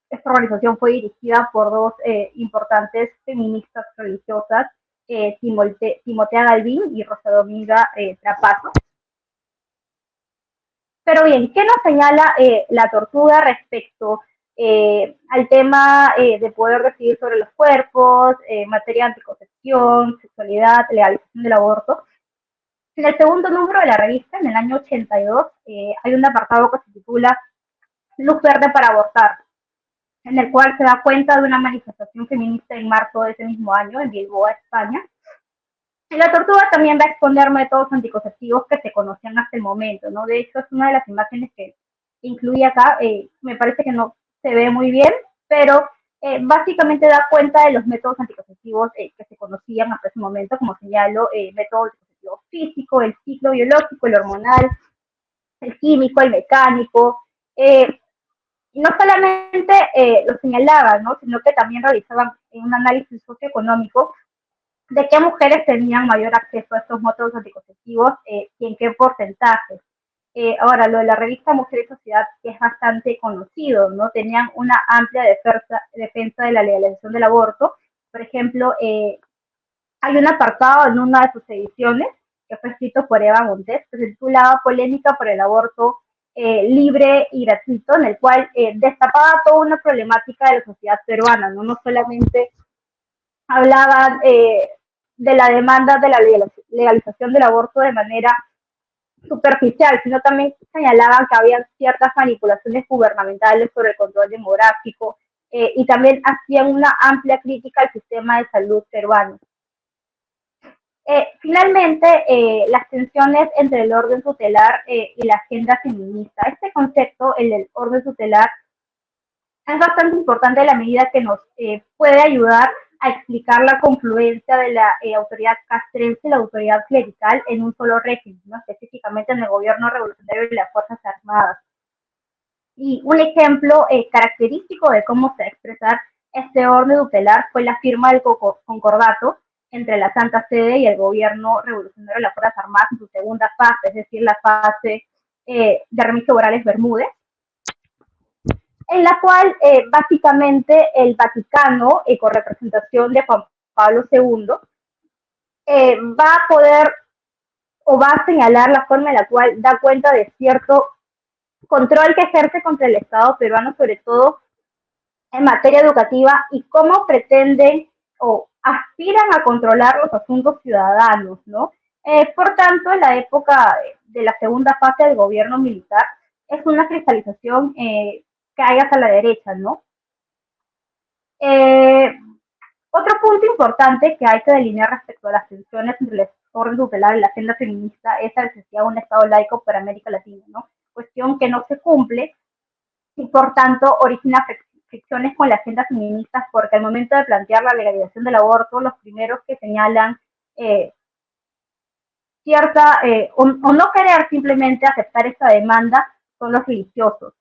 Esta organización fue dirigida por dos importantes feministas religiosas, Timotea Galvín y Rosa Dominga Trapazo. Pero bien, ¿qué nos señala La Tortuga respecto al tema de poder decidir sobre los cuerpos, materia de anticoncepción, sexualidad, legalización del aborto? En el segundo número de la revista, en el año 82, hay un apartado que se titula Luz verde para abortar, en el cual se da cuenta de una manifestación feminista en marzo de ese mismo año en Bilbao, España. Y La Tortuga también va a exponer métodos anticonceptivos que se conocían hasta el momento, ¿no? De hecho, es una de las imágenes que incluye acá. Me parece que no se ve muy bien, pero básicamente da cuenta de los métodos anticonceptivos que se conocían hasta ese momento, como señalo, método anticonceptivo físico, el ciclo biológico, el hormonal, el químico, el mecánico. Y no solamente lo señalaban, ¿no? Sino que también realizaban un análisis socioeconómico de qué mujeres tenían mayor acceso a estos métodos anticonceptivos y en qué porcentaje. Ahora, lo de la revista Mujer y Sociedad, que es bastante conocido, ¿no? Tenían una amplia defensa de la legalización del aborto. Por ejemplo, hay un apartado en una de sus ediciones que fue escrito por Eva Montes, que se titulaba Polémica por el aborto libre y gratuito, en el cual destapaba toda una problemática de la sociedad peruana, ¿no? No solamente hablaban de la demanda de la legalización del aborto de manera superficial, sino también señalaban que había ciertas manipulaciones gubernamentales sobre el control demográfico, y también hacían una amplia crítica al sistema de salud peruano. Finalmente, las tensiones entre el orden tutelar y la agenda feminista. Este concepto, el del orden tutelar, es bastante importante en la medida que nos puede ayudar a explicar la confluencia de la autoridad castrense y la autoridad clerical en un solo régimen, ¿no? Específicamente en el gobierno revolucionario y las Fuerzas Armadas. Y un ejemplo característico de cómo se expresar este orden tutelar fue la firma del concordato entre la Santa Sede y el gobierno revolucionario de las Fuerzas Armadas en su segunda fase, es decir, la fase de Remigio Morales Bermúdez, en la cual básicamente el Vaticano, con representación de Juan Pablo II, va a poder o va a señalar la forma en la cual da cuenta de cierto control que ejerce contra el Estado peruano, sobre todo en materia educativa, y cómo pretenden o aspiran a controlar los asuntos ciudadanos, ¿no? Por tanto, en la época de la segunda fase del gobierno militar, es una cristalización que hay hacia la derecha, ¿no? Otro punto importante que hay que delinear respecto a las tensiones entre el orden tutelar y la agenda feminista es la necesidad de un Estado laico para América Latina, ¿no? Cuestión que no se cumple y por tanto origina fricciones con la agenda feminista, porque al momento de plantear la legalización del aborto, los primeros que señalan cierta o no querer simplemente aceptar esta demanda son los religiosos.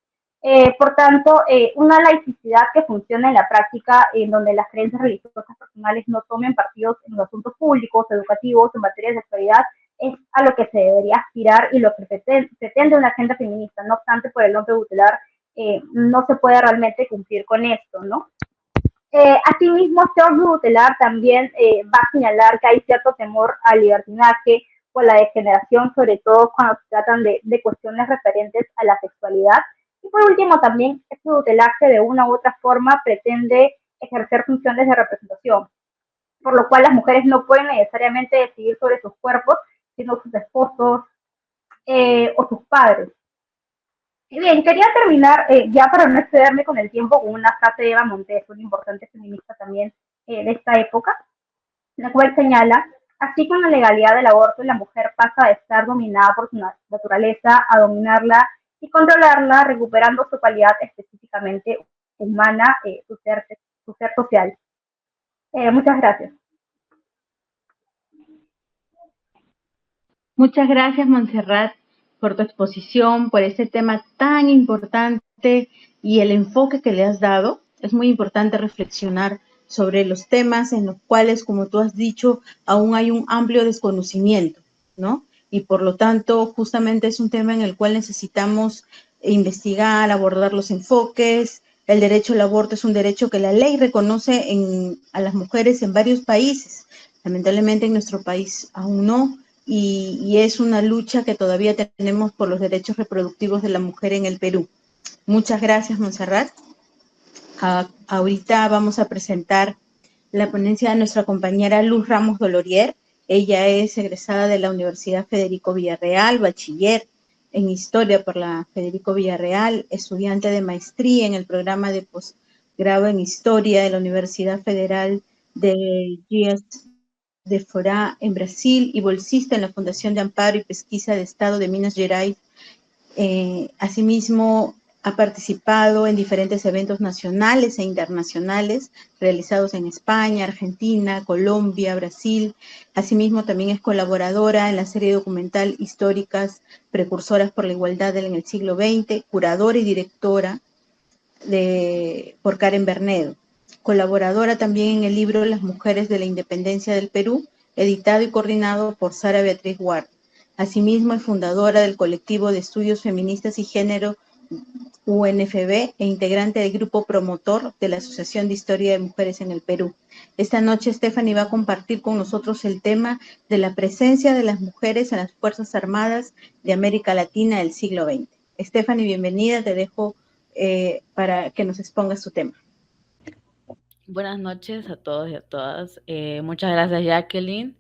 Por tanto, una laicidad que funcione en la práctica, en donde las creencias religiosas personales no tomen partidos en los asuntos públicos, educativos, en materia de sexualidad, es a lo que se debería aspirar y lo que pretende una agenda feminista. No obstante, por el nombre tutelar, no se puede realmente cumplir con esto, ¿no? Asimismo, este orden tutelar también va a señalar que hay cierto temor al libertinaje o a la degeneración, sobre todo cuando se tratan de cuestiones referentes a la sexualidad. Y por último, también este tutelaje de una u otra forma pretende ejercer funciones de representación, por lo cual las mujeres no pueden necesariamente decidir sobre sus cuerpos, sino sus esposos o sus padres. Y bien, quería terminar, ya para no excederme con el tiempo, con una frase de Eva Montes, una importante feminista también de esta época, la cual señala: así con la legalidad del aborto, la mujer pasa de estar dominada por su naturaleza a dominarla y controlarla, recuperando su cualidad específicamente humana, su ser social. Muchas gracias. Muchas gracias, Montserrat, por tu exposición, por este tema tan importante y el enfoque que le has dado. Es muy importante reflexionar sobre los temas en los cuales, como tú has dicho, aún hay un amplio desconocimiento, ¿no? Y por lo tanto, justamente es un tema en el cual necesitamos investigar, abordar los enfoques. El derecho al aborto es un derecho que la ley reconoce a las mujeres en varios países. Lamentablemente en nuestro país aún no. Y es una lucha que todavía tenemos por los derechos reproductivos de la mujer en el Perú. Muchas gracias, Montserrat. Ahorita vamos a presentar la ponencia de nuestra compañera Luz Ramos Dolorier. Ella es egresada de la Universidad Federico Villarreal, bachiller en Historia por la Federico Villarreal, estudiante de maestría en el programa de posgrado en Historia de la Universidad Federal de Dias de Fora en Brasil y bolsista en la Fundación de Amparo y Pesquisa de Estado de Minas Gerais. Asimismo, ha participado en diferentes eventos nacionales e internacionales realizados en España, Argentina, Colombia, Brasil. Asimismo, también es colaboradora en la serie documental Históricas Precursoras por la Igualdad en el siglo XX, curadora y directora por Karen Bernedo. Colaboradora también en el libro Las Mujeres de la Independencia del Perú, editado y coordinado por Sara Beatriz Guard. Asimismo, es fundadora del colectivo de estudios feministas y género UNFB e integrante del grupo promotor de la Asociación de Historia de Mujeres en el Perú. Esta noche Stephanie va a compartir con nosotros el tema de la presencia de las mujeres en las Fuerzas Armadas de América Latina del siglo XX. Stephanie, bienvenida, te dejo para que nos expongas tu tema. Buenas noches a todos y a todas. Muchas gracias, Jacqueline.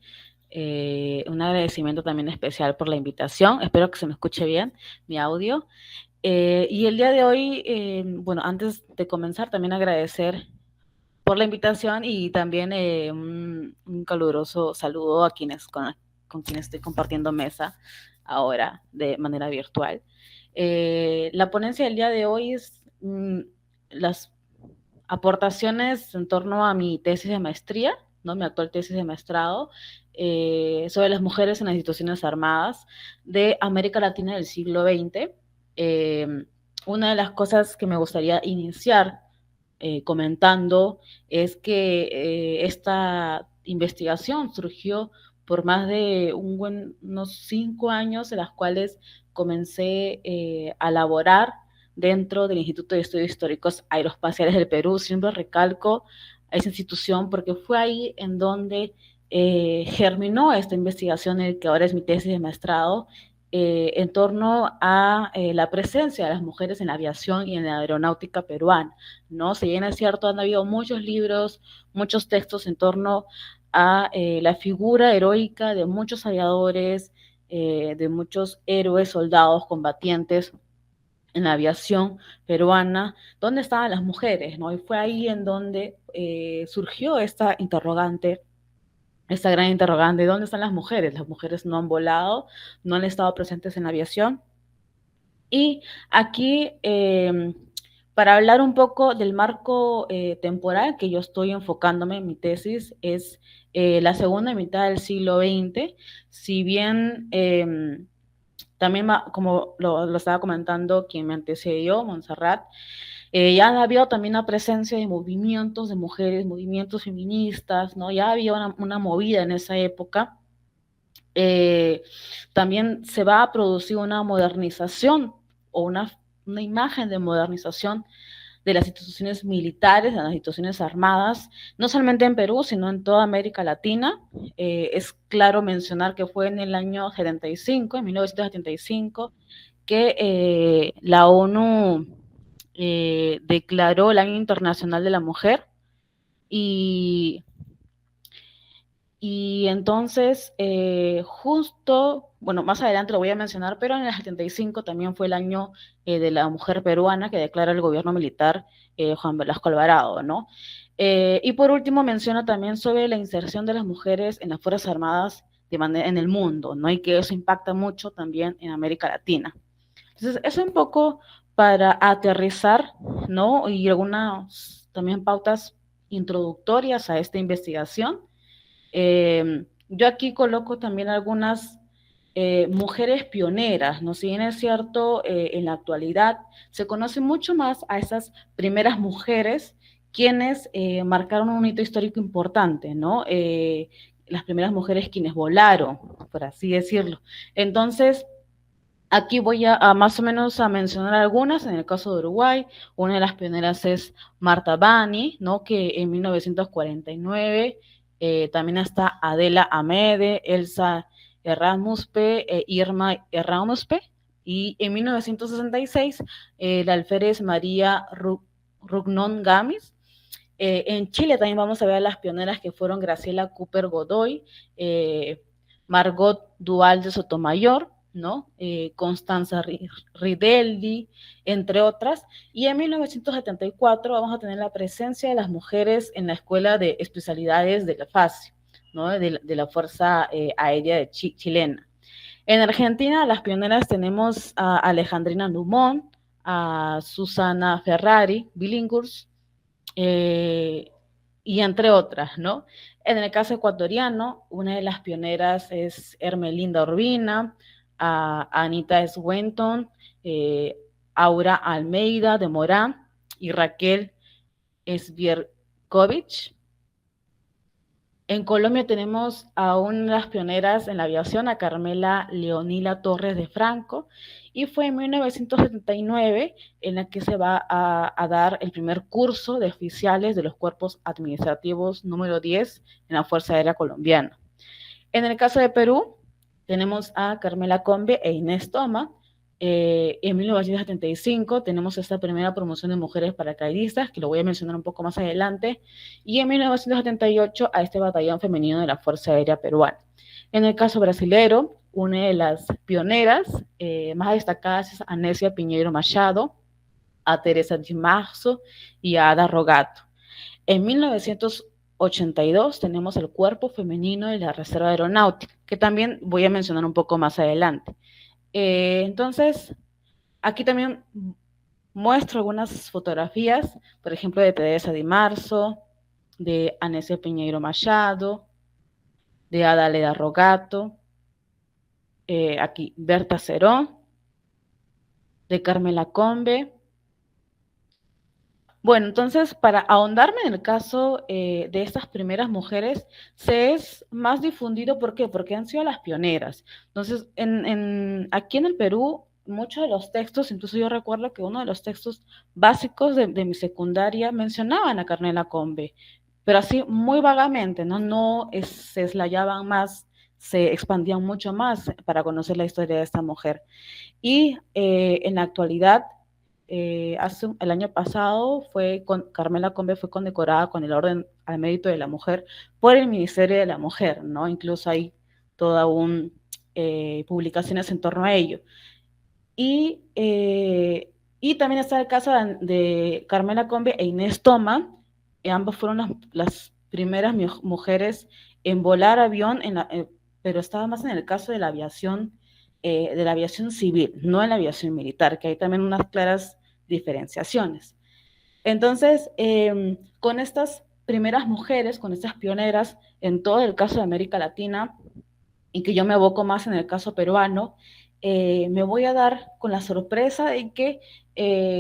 Un agradecimiento también especial por la invitación. Espero que se me escuche bien mi audio. Y el día de hoy, bueno, antes de comenzar, también agradecer por la invitación y también un caluroso saludo a quienes con quienes estoy compartiendo mesa ahora de manera virtual. La ponencia del día de hoy es las aportaciones en torno a mi tesis de maestría, ¿no? Mi actual tesis de maestrado, sobre las mujeres en las instituciones armadas de América Latina del siglo XX. Una de las cosas que me gustaría iniciar comentando es que esta investigación surgió por más de unos 5 años, en las cuales comencé a elaborar dentro del Instituto de Estudios Históricos Aeroespaciales del Perú. Siempre recalco a esa institución porque fue ahí en donde germinó esta investigación, en el que ahora es mi tesis de maestrado, en torno a la presencia de las mujeres en la aviación y en la aeronáutica peruana, ¿no? Si bien es cierto, han habido muchos libros, muchos textos en torno a la figura heroica de muchos aviadores, de muchos héroes, soldados, combatientes en la aviación peruana, ¿dónde estaban las mujeres? ¿No? Y fue ahí en donde surgió esta interrogante, esta gran interrogante: ¿dónde están las mujeres? Las mujeres no han volado, no han estado presentes en la aviación. Y aquí, para hablar un poco del marco temporal que yo estoy enfocándome en mi tesis, es la segunda mitad del siglo XX. Si bien también, como lo estaba comentando quien me antecedió, Montserrat, ya ha habido también una presencia de movimientos de mujeres, movimientos feministas, ¿no? Ya había una movida en esa época. También se va a producir una modernización o una imagen de modernización de las instituciones militares, de las instituciones armadas, no solamente en Perú, sino en toda América Latina. Es claro mencionar que fue en el año 75, en 1975, que la ONU declaró el Año Internacional de la Mujer, y entonces, justo, bueno, más adelante lo voy a mencionar, pero en el 75 también fue el año de la mujer peruana, que declara el gobierno militar Juan Velasco Alvarado, ¿no? Y por último menciona también sobre la inserción de las mujeres en las Fuerzas Armadas en el mundo, ¿no? Y que eso impacta mucho también en América Latina. Entonces, eso es un poco para aterrizar, ¿no? Y algunas también pautas introductorias a esta investigación. Yo aquí coloco también algunas mujeres pioneras, ¿no? Si bien es cierto, en la actualidad se conoce mucho más a esas primeras mujeres quienes marcaron un hito histórico importante, ¿no? Las primeras mujeres quienes volaron, por así decirlo. Entonces, aquí voy a más o menos a mencionar algunas. En el caso de Uruguay, una de las pioneras es Marta Bani, ¿no? Que en 1949 también está Adela Amede, Elsa Errázmuspe, Irma Errázmuspe, y en 1966 la alférez María Rugnon Gamis. En Chile también vamos a ver a las pioneras que fueron Graciela Cooper Godoy, Margot Duval de Sotomayor, ¿no? Constanza Ridelli, entre otras. Y en 1974 vamos a tener la presencia de las mujeres en la Escuela de Especialidades de la FACI, ¿no? de la Fuerza Aérea Chilena. En Argentina, las pioneras tenemos a Alejandrina Dumont, a Susana Ferrari, Billinghurst, y entre otras, ¿no? En el caso ecuatoriano, una de las pioneras es Hermelinda Urbina, a Anita Swenton, Aura Almeida de Morán y Raquel Svierkovich. En Colombia tenemos a una de las pioneras en la aviación, a Carmela Leonila Torres de Franco, y fue en 1979 en la que se va a dar el primer curso de oficiales de los cuerpos administrativos número 10 en la Fuerza Aérea Colombiana. En el caso de Perú, tenemos a Carmela Combe e Inés Toma. En 1975 tenemos esta primera promoción de mujeres paracaidistas, que lo voy a mencionar un poco más adelante, y en 1978 a este batallón femenino de la Fuerza Aérea Peruana. En el caso brasilero, una de las pioneras más destacadas es a Nécia Pinheiro Machado, a Teresa de Marzo y a Ada Rogato. En 1982 tenemos el Cuerpo Femenino de la Reserva Aeronáutica, que también voy a mencionar un poco más adelante. Entonces, aquí también muestro algunas fotografías, por ejemplo, de Teresa de Marzo, de Nécia Pinheiro Machado, de Ada Leda Rogato, aquí Berta Cerón, de Carmela Combe. Bueno, entonces, para ahondarme en el caso de estas primeras mujeres, se es más difundido, ¿por qué? Porque han sido las pioneras. Entonces, aquí en el Perú, muchos de los textos, incluso yo recuerdo que uno de los textos básicos de mi secundaria mencionaban a Carmela Combe, pero así muy vagamente, ¿no? No se explayaban más, se expandían mucho más para conocer la historia de esta mujer. Y en la actualidad, el año pasado Carmela Combe fue condecorada con el Orden al Mérito de la Mujer por el Ministerio de la Mujer, ¿no? Incluso hay toda publicaciones en torno a ello. Y también está el caso de Carmela Combe e Inés Toma, ambas fueron las primeras mujeres en volar avión, pero estaba más en el caso de la aviación civil, no en la aviación militar, que hay también unas claras diferenciaciones. Entonces, con estas primeras mujeres, con estas pioneras en todo el caso de América Latina, y que yo me evoco más en el caso peruano, me voy a dar con la sorpresa de que,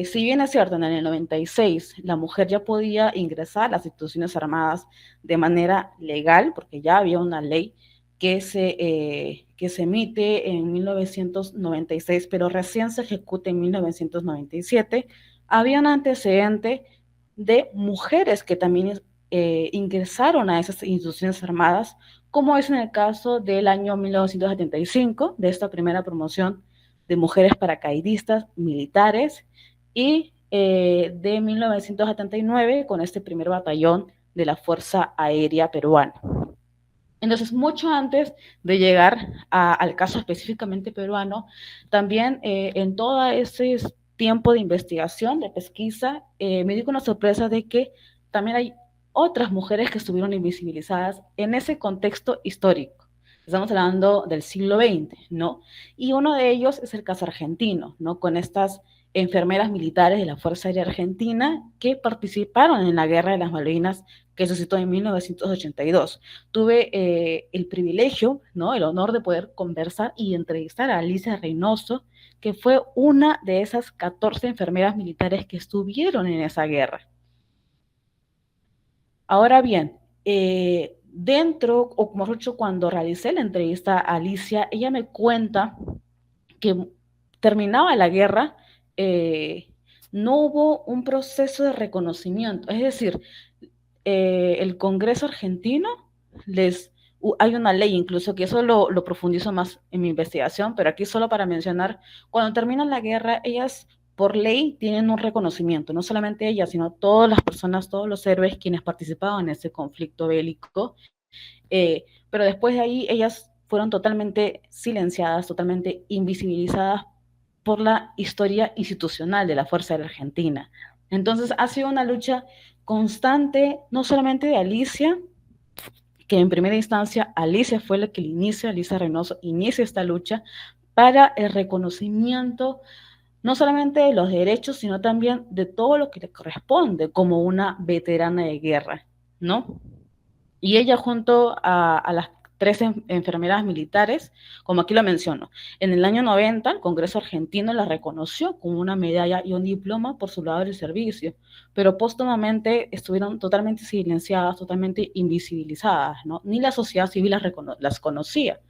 si bien es cierto, en el 96 la mujer ya podía ingresar a las instituciones armadas de manera legal, porque ya había una ley que se emite en 1996, pero recién se ejecuta en 1997, había un antecedente de mujeres que también ingresaron a esas instituciones armadas, como es en el caso del año 1975, de esta primera promoción de mujeres paracaidistas militares, y de 1979 con este primer batallón de la Fuerza Aérea Peruana. Entonces, mucho antes de llegar al caso específicamente peruano, también en todo ese tiempo de investigación, de pesquisa, me di con la sorpresa de que también hay otras mujeres que estuvieron invisibilizadas en ese contexto histórico. Estamos hablando del siglo XX, ¿no? Y uno de ellos es el caso argentino, ¿no? Con estas enfermeras militares de la Fuerza Aérea Argentina que participaron en la Guerra de las Malvinas, que se suscitó en 1982. Tuve el privilegio, ¿no? El honor de poder conversar y entrevistar a Alicia Reynoso, que fue una de esas 14 enfermeras militares que estuvieron en esa guerra. Ahora bien, o como dicho, cuando realicé la entrevista a Alicia, ella me cuenta que terminaba la guerra, no hubo un proceso de reconocimiento, es decir, el Congreso argentino hay una ley incluso, que eso lo profundizo más en mi investigación, pero aquí solo para mencionar, cuando termina la guerra, ellas por ley tienen un reconocimiento, no solamente ellas, sino todas las personas, todos los héroes quienes participaban en ese conflicto bélico, pero después de ahí ellas fueron totalmente silenciadas, totalmente invisibilizadas por la historia institucional de la Fuerza Aérea Argentina. Entonces ha sido una lucha constante, no solamente de Alicia, que en primera instancia Alicia fue la que Alicia Reynoso inicia esta lucha para el reconocimiento no solamente de los derechos, sino también de todo lo que le corresponde como una veterana de guerra, ¿no? Y ella junto a las 3 enfermeras militares, como aquí lo menciono, en el año 90 el Congreso argentino la reconoció con una medalla y un diploma por su labor de servicio, pero póstumamente estuvieron totalmente silenciadas, totalmente invisibilizadas, ¿no? Ni la sociedad civil las conocía.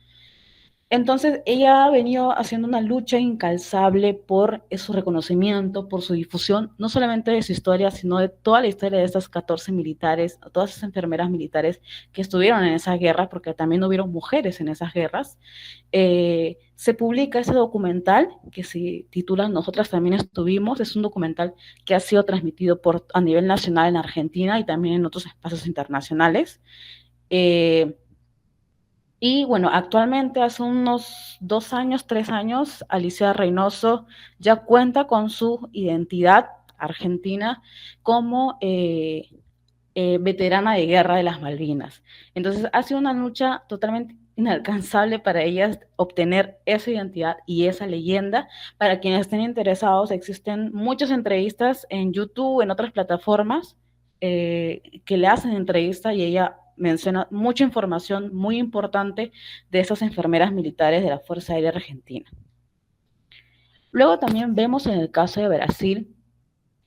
Entonces, ella ha venido haciendo una lucha incansable por su reconocimiento, por su difusión, no solamente de su historia, sino de toda la historia de estas 14 militares, todas esas enfermeras militares que estuvieron en esa guerra, porque también hubieron mujeres en esas guerras. Se publica ese documental que se titula Nosotras también estuvimos. Es un documental que ha sido transmitido a nivel nacional en Argentina y también en otros espacios internacionales. Y bueno, actualmente hace unos 2 años, 3 años, Alicia Reynoso ya cuenta con su identidad argentina como veterana de guerra de las Malvinas. Entonces ha sido una lucha totalmente inalcanzable para ellas obtener esa identidad y esa leyenda. Para quienes estén interesados, existen muchas entrevistas en YouTube, en otras plataformas, que le hacen entrevista y ella menciona mucha información muy importante de esas enfermeras militares de la Fuerza Aérea Argentina. Luego también vemos en el caso de Brasil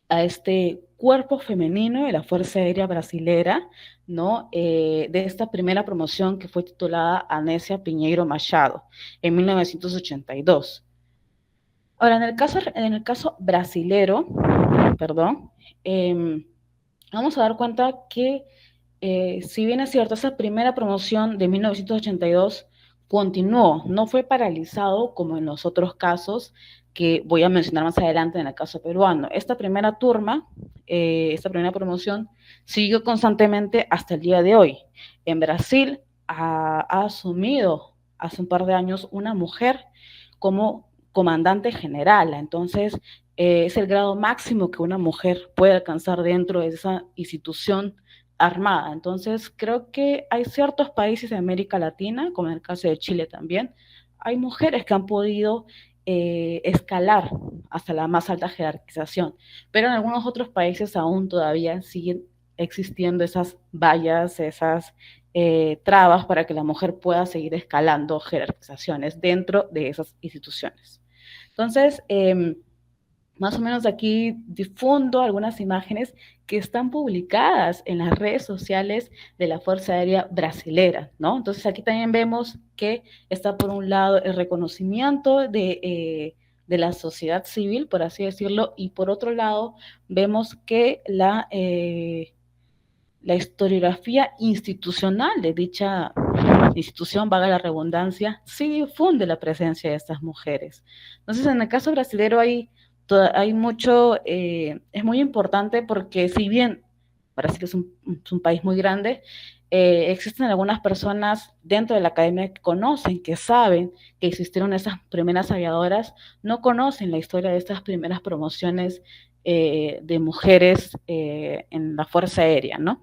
a este cuerpo femenino de la Fuerza Aérea Brasilera, ¿no? De esta primera promoción que fue titulada Anésia Pinheiro Machado en 1982. Ahora, en el caso brasilero, perdón, vamos a dar cuenta que si bien es cierto, esa primera promoción de 1982 continuó, no fue paralizado como en los otros casos que voy a mencionar más adelante en el caso peruano. Esta primera turma, esta primera promoción, siguió constantemente hasta el día de hoy. En Brasil ha asumido hace un par de años una mujer como comandante general, entonces es el grado máximo que una mujer puede alcanzar dentro de esa institución armada. Entonces, creo que hay ciertos países de América Latina, como en el caso de Chile también, hay mujeres que han podido escalar hasta la más alta jerarquización, pero en algunos otros países aún todavía siguen existiendo esas vallas, esas trabas para que la mujer pueda seguir escalando jerarquizaciones dentro de esas instituciones. Entonces, más o menos aquí difundo algunas imágenes que están publicadas en las redes sociales de la Fuerza Aérea Brasilera, ¿no? Entonces aquí también vemos que está por un lado el reconocimiento de la sociedad civil, por así decirlo, y por otro lado vemos que la historiografía institucional de dicha institución, valga la redundancia, sí difunde la presencia de estas mujeres. Entonces, en el caso brasileño hay mucho, es muy importante porque si bien Brasil es un país muy grande, existen algunas personas dentro de la academia que conocen, que saben que existieron esas primeras aviadoras, no conocen la historia de estas primeras promociones de mujeres en la Fuerza Aérea, ¿no?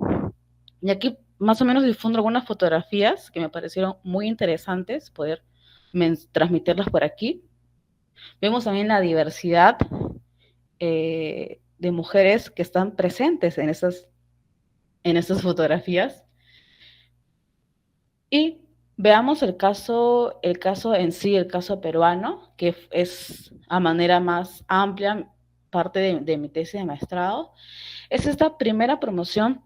Y aquí más o menos difundo algunas fotografías que me parecieron muy interesantes poder transmitirlas por aquí. Vemos también la diversidad de mujeres que están presentes en esas fotografías. Y veamos el caso en sí, el caso peruano, que es a manera más amplia parte de mi tesis de maestrado. Es esta primera promoción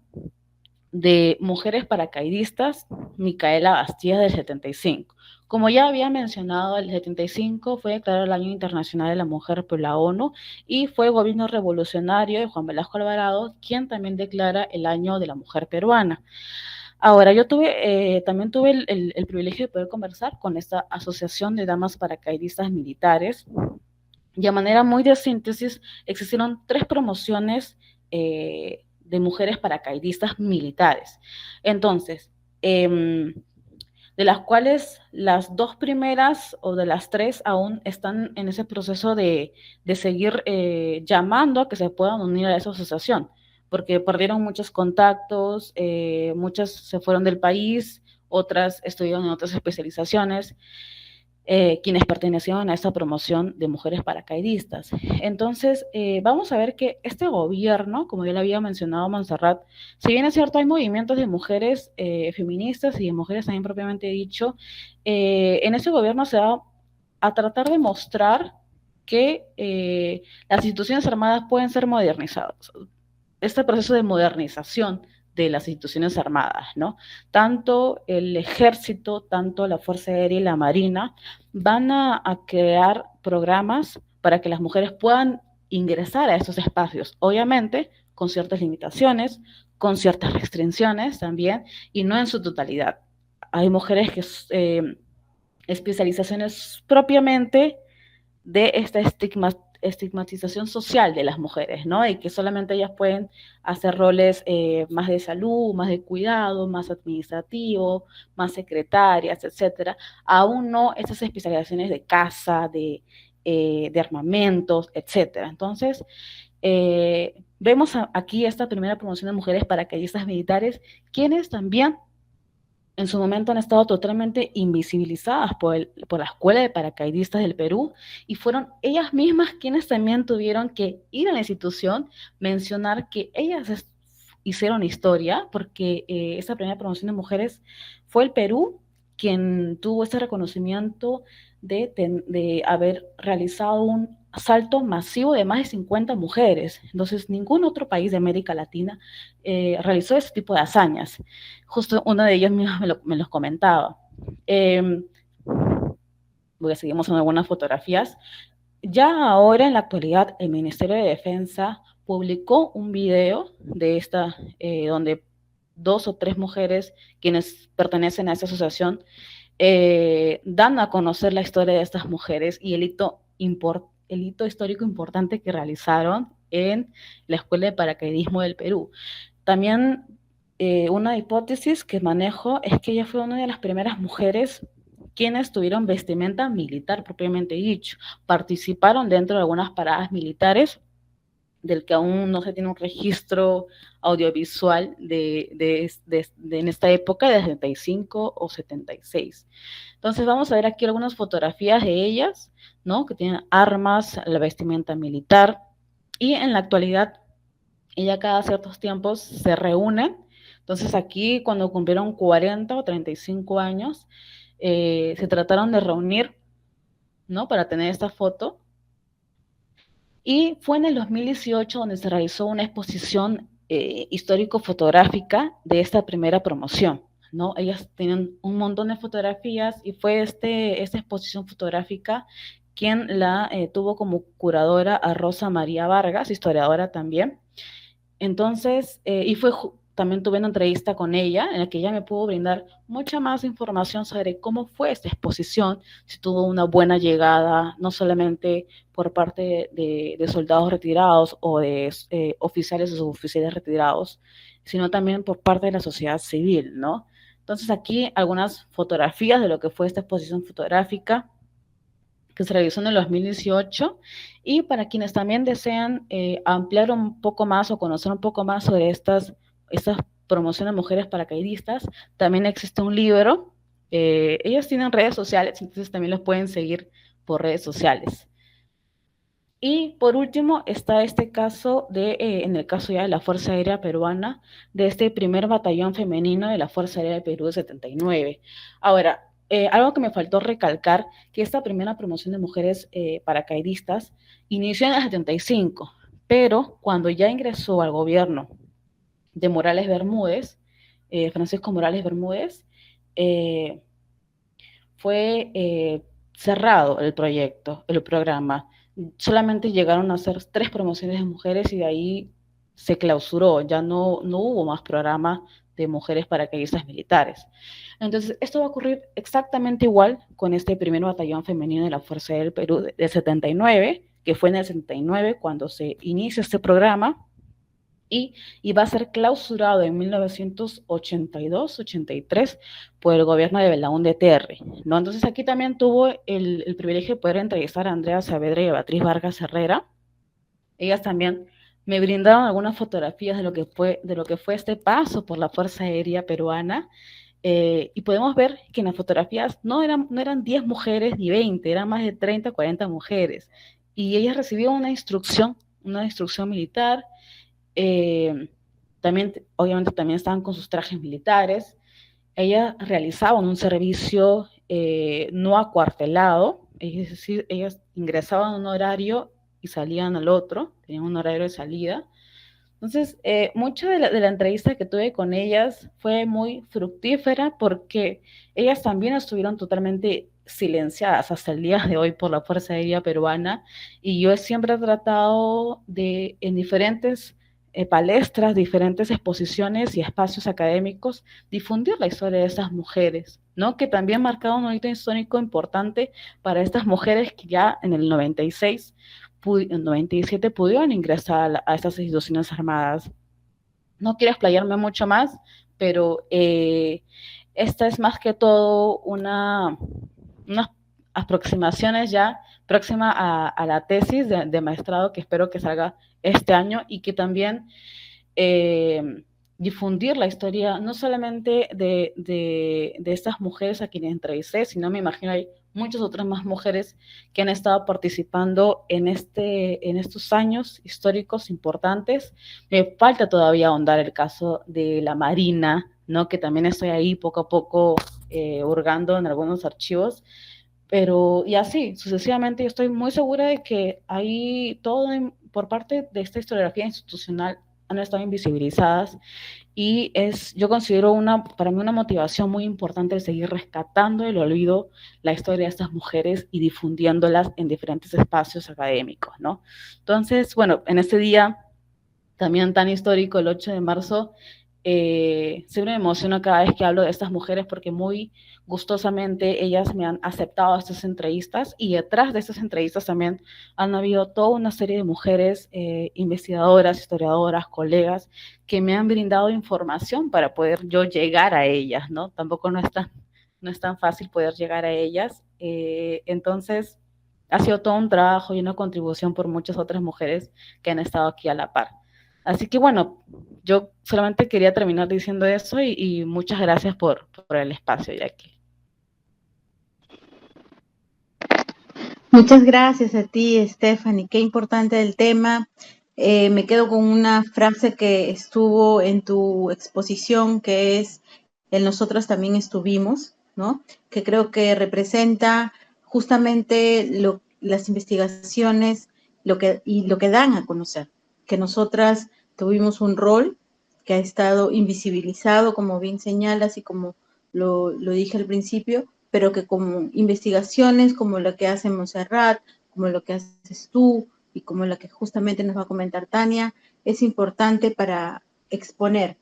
de mujeres paracaidistas, Micaela Bastías del 75. Como ya había mencionado, el 75 fue declarado el Año Internacional de la Mujer por la ONU y fue el gobierno revolucionario de Juan Velasco Alvarado quien también declara el Año de la Mujer Peruana. Ahora, yo también tuve el privilegio de poder conversar con esta Asociación de Damas Paracaidistas Militares y a manera muy de síntesis existieron 3 promociones de mujeres paracaidistas militares. Entonces, de las cuales las 2 primeras o de las 3 aún están en ese proceso de seguir llamando a que se puedan unir a esa asociación, porque perdieron muchos contactos, muchas se fueron del país, otras estudiaron en otras especializaciones, quienes pertenecían a esta promoción de mujeres paracaidistas. Entonces, vamos a ver que este gobierno, como ya le había mencionado Montserrat, si bien es cierto, hay movimientos de mujeres feministas y de mujeres también propiamente dicho, en ese gobierno se va a tratar de mostrar que las instituciones armadas pueden ser modernizadas. Este proceso de modernización de las instituciones armadas, ¿no? Tanto el ejército, tanto la Fuerza Aérea y la Marina van a crear programas para que las mujeres puedan ingresar a esos espacios, obviamente con ciertas limitaciones, con ciertas restricciones también, y no en su totalidad. Hay mujeres que especializaciones propiamente de esta estigmatización social de las mujeres, ¿no? Y que solamente ellas pueden hacer roles más de salud, más de cuidado, más administrativo, más secretarias, etcétera. Aún no estas especializaciones de casa, de armamentos, etcétera. Entonces, vemos aquí esta primera promoción de mujeres paracaidistas militares, quienes también en su momento han estado totalmente invisibilizadas por la Escuela de Paracaidistas del Perú, y fueron ellas mismas quienes también tuvieron que ir a la institución, mencionar que ellas hicieron historia, porque esa primera promoción de mujeres fue el Perú quien tuvo ese reconocimiento de haber realizado un salto masivo de más de 50 mujeres. Entonces, ningún otro país de América Latina realizó ese tipo de hazañas. Justo uno de ellos me los comentaba. Voy a seguir mostrando algunas fotografías. Ya ahora, en la actualidad, el Ministerio de Defensa publicó un video de donde 2 o 3 mujeres quienes pertenecen a esta asociación dan a conocer la historia de estas mujeres y el hito histórico importante que realizaron en la Escuela de Paracaidismo del Perú. También una hipótesis que manejo es que ella fue una de las primeras mujeres quienes tuvieron vestimenta militar propiamente dicho, participaron dentro de algunas paradas militares del que aún no se tiene un registro audiovisual en esta época de 75 o 76. Entonces vamos a ver aquí algunas fotografías de ellas, ¿no? Que tienen armas, la vestimenta militar, y en la actualidad ella cada ciertos tiempos se reúnen. Entonces aquí cuando cumplieron 40 o 35 años, se trataron de reunir, ¿no? Para tener esta foto. Y fue en el 2018 donde se realizó una exposición histórico-fotográfica de esta primera promoción, ¿no? Ellas tienen un montón de fotografías y fue esta exposición fotográfica quien la tuvo como curadora a Rosa María Vargas, historiadora también. Entonces, también tuve una entrevista con ella en la que ella me pudo brindar mucha más información sobre cómo fue esta exposición, si tuvo una buena llegada, no solamente por parte de soldados retirados o de oficiales o suboficiales retirados, sino también por parte de la sociedad civil, ¿no? Entonces aquí algunas fotografías de lo que fue esta exposición fotográfica que se realizó en el 2018, y para quienes también desean ampliar un poco más o conocer un poco más sobre estas promociones de mujeres paracaidistas, también existe un libro. Ellas tienen redes sociales, entonces también los pueden seguir por redes sociales. Y por último está este caso en el caso ya de la Fuerza Aérea Peruana, de este primer batallón femenino de la Fuerza Aérea de Perú de 79. Ahora, algo que me faltó recalcar, que esta primera promoción de mujeres paracaidistas inició en el 75, pero cuando ya ingresó al gobierno de Morales Bermúdez, Francisco Morales Bermúdez, fue cerrado el programa. Solamente llegaron a hacer 3 promociones de mujeres y de ahí se clausuró, ya no hubo más programa de mujeres paracaidistas militares. Entonces, esto va a ocurrir exactamente igual con este primer batallón femenino de la Fuerza del Perú de 79, que fue en el 79 cuando se inicia este programa, y va a ser clausurado en 1982-83 por el gobierno de Belaúnde Terry, ¿no? Entonces aquí también tuvo el privilegio de poder entrevistar a Andrea Saavedra y a Beatriz Vargas Herrera. Ellas también me brindaron algunas fotografías de lo que fue este paso por la Fuerza Aérea Peruana, y podemos ver que en las fotografías no eran 10 mujeres ni 20, eran más de 30, 40 mujeres, y ellas recibieron una instrucción militar. Obviamente también estaban con sus trajes militares. Ellas realizaban un servicio no acuartelado, es decir, ellas ingresaban a un horario y salían al otro, tenían un horario de salida. Entonces, mucha de la entrevista que tuve con ellas fue muy fructífera porque ellas también estuvieron totalmente silenciadas hasta el día de hoy por la Fuerza Aérea Peruana, y yo siempre he tratado en diferentes palestras, diferentes exposiciones y espacios académicos, difundir la historia de estas mujeres, ¿no? Que también marcaron un hito histórico importante para estas mujeres que ya en el 96 97 pudieron ingresar a estas instituciones armadas. No quiero explayarme mucho más, pero esta es más que todo unas aproximaciones ya próxima a la tesis de maestrado que espero que salga este año y que también difundir la historia no solamente de estas mujeres a quienes entrevisté, sino me imagino hay muchas otras más mujeres que han estado participando en estos años históricos importantes. Me falta todavía ahondar el caso de la Marina, ¿no? Que también estoy ahí poco a poco hurgando en algunos archivos, pero y así, sucesivamente, yo estoy muy segura de que ahí todo por parte de esta historiografía institucional han estado invisibilizadas y yo considero para mí una motivación muy importante el seguir rescatando el olvido, la historia de estas mujeres y difundiéndolas en diferentes espacios académicos, ¿no? Entonces, bueno, en este día también tan histórico, el 8 de marzo, siempre me emociono cada vez que hablo de estas mujeres porque muy gustosamente ellas me han aceptado estas entrevistas y detrás de estas entrevistas también han habido toda una serie de mujeres investigadoras, historiadoras, colegas que me han brindado información para poder yo llegar a ellas, ¿no? Tampoco no es tan fácil poder llegar a ellas. Entonces, ha sido todo un trabajo y una contribución por muchas otras mujeres que han estado aquí a la par. Así que bueno, yo solamente quería terminar diciendo eso y muchas gracias por el espacio, Jackie. Muchas gracias a ti, Stephanie. Qué importante el tema. Me quedo con una frase que estuvo en tu exposición, que es el nosotros también estuvimos, ¿no? Que creo que representa justamente las investigaciones lo que dan a conocer, que nosotras tuvimos un rol que ha estado invisibilizado, como bien señalas y como lo dije al principio, pero que como investigaciones como la que hace Montserrat, como lo que haces tú y como la que justamente nos va a comentar Tania, es importante para exponer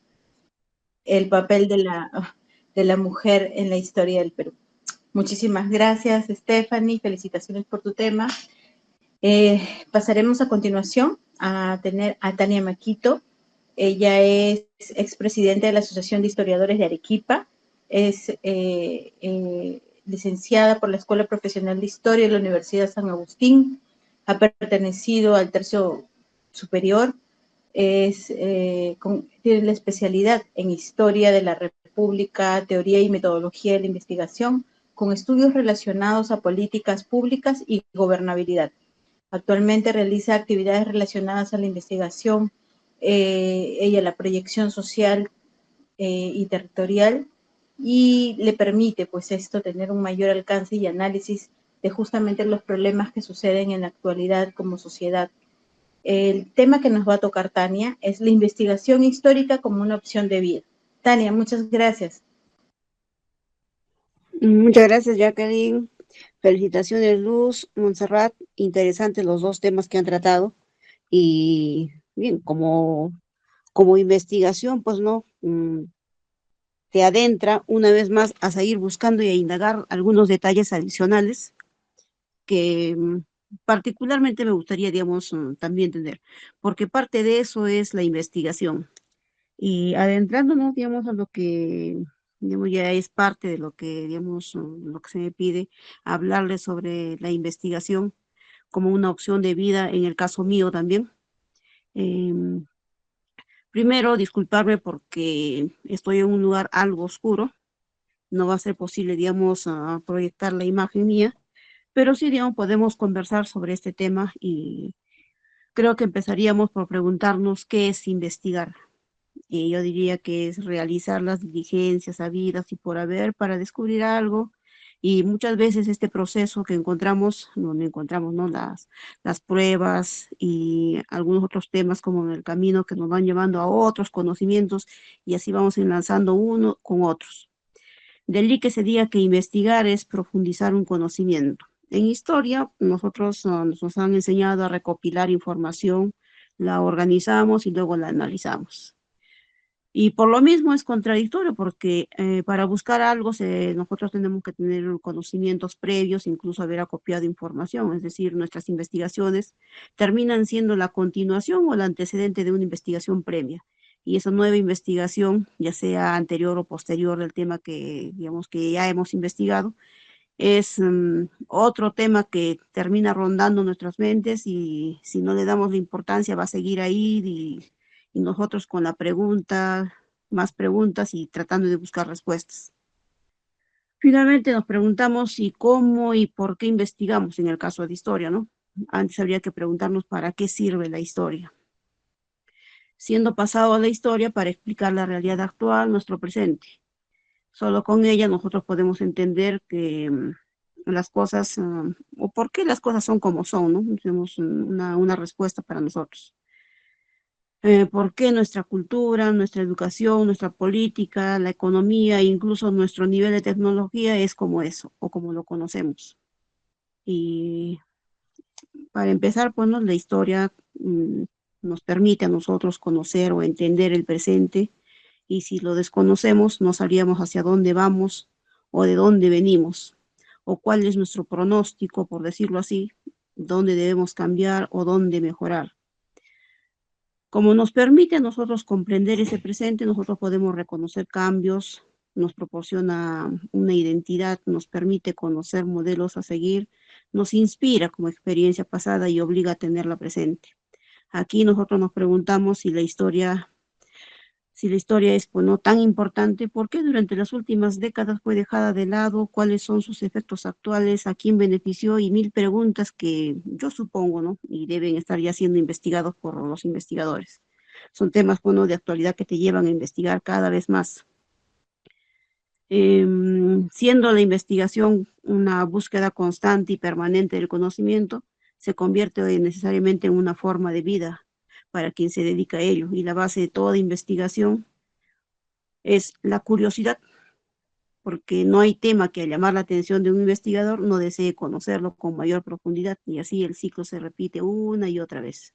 el papel de la mujer en la historia del Perú. Muchísimas gracias, Stephanie, felicitaciones por tu tema. Pasaremos a continuación a tener a Tania Maquito. Ella es expresidenta de la Asociación de Historiadores de Arequipa, es licenciada por la Escuela Profesional de Historia de la Universidad San Agustín, ha pertenecido al tercio superior, tiene la especialidad en Historia de la República, Teoría y Metodología de la Investigación, con estudios relacionados a políticas públicas y gobernabilidad. Actualmente realiza actividades relacionadas a la investigación, ella la proyección social y territorial, y le permite pues esto tener un mayor alcance y análisis de justamente los problemas que suceden en la actualidad como sociedad. El tema que nos va a tocar Tania es la investigación histórica como una opción de vida. Tania, muchas gracias. Muchas gracias, Jacqueline. Felicitaciones, Luz, Montserrat. Interesantes los dos temas que han tratado. Y bien, como investigación, pues no, te adentra una vez más a seguir buscando y a indagar algunos detalles adicionales que particularmente me gustaría, digamos, también tener, porque parte de eso es la investigación. Y adentrándonos, digamos, a lo que, digamos, ya es parte de lo que, digamos, lo que se me pide, hablarles sobre la investigación como una opción de vida, en el caso mío también. Primero, disculparme porque estoy en un lugar algo oscuro, no va a ser posible, digamos, proyectar la imagen mía, pero sí, digamos, podemos conversar sobre este tema y creo que empezaríamos por preguntarnos qué es investigar. Y yo diría que es realizar las diligencias habidas y por haber para descubrir algo. Y muchas veces este proceso que encontramos, donde encontramos, ¿no?, las pruebas y algunos otros temas como en el camino que nos van llevando a otros conocimientos y así vamos enlazando uno con otros. De allí que se diga que investigar es profundizar un conocimiento. En historia, nosotros nos han enseñado a recopilar información, la organizamos y luego la analizamos. Y por lo mismo es contradictorio, porque para buscar algo nosotros tenemos que tener conocimientos previos, incluso haber acopiado información, es decir, nuestras investigaciones terminan siendo la continuación o el antecedente de una investigación previa. Y esa nueva investigación, ya sea anterior o posterior del tema que, digamos, que ya hemos investigado, es otro tema que termina rondando nuestras mentes y si no le damos la importancia va a seguir ahí y nosotros con la pregunta, más preguntas y tratando de buscar respuestas. Finalmente nos preguntamos si cómo y por qué investigamos en el caso de historia, ¿no? Antes habría que preguntarnos para qué sirve la historia. Siendo pasado a la historia para explicar la realidad actual, nuestro presente. Solo con ella nosotros podemos entender que las cosas, o por qué las cosas son como son, ¿no? Tenemos una respuesta para nosotros. Por qué nuestra cultura, nuestra educación, nuestra política, la economía, e incluso nuestro nivel de tecnología es como eso, o como lo conocemos. Y para empezar, pues, ¿no? La historia nos permite a nosotros conocer o entender el presente, y si lo desconocemos, no sabríamos hacia dónde vamos o de dónde venimos, o cuál es nuestro pronóstico, por decirlo así, dónde debemos cambiar o dónde mejorar. Como nos permite a nosotros comprender ese presente, nosotros podemos reconocer cambios, nos proporciona una identidad, nos permite conocer modelos a seguir, nos inspira como experiencia pasada y obliga a tenerla presente. Aquí nosotros nos preguntamos si la historia es, pues, no tan importante, ¿por qué durante las últimas décadas fue dejada de lado? ¿Cuáles son sus efectos actuales? ¿A quién benefició? Y mil preguntas que yo supongo, ¿no? Y deben estar ya siendo investigados por los investigadores. Son temas, bueno, de actualidad que te llevan a investigar cada vez más. Siendo la investigación una búsqueda constante y permanente del conocimiento, se convierte necesariamente en una forma de vida para quien se dedica a ello. Y la base de toda investigación es la curiosidad, porque no hay tema que al llamar la atención de un investigador no desee conocerlo con mayor profundidad, y así el ciclo se repite una y otra vez.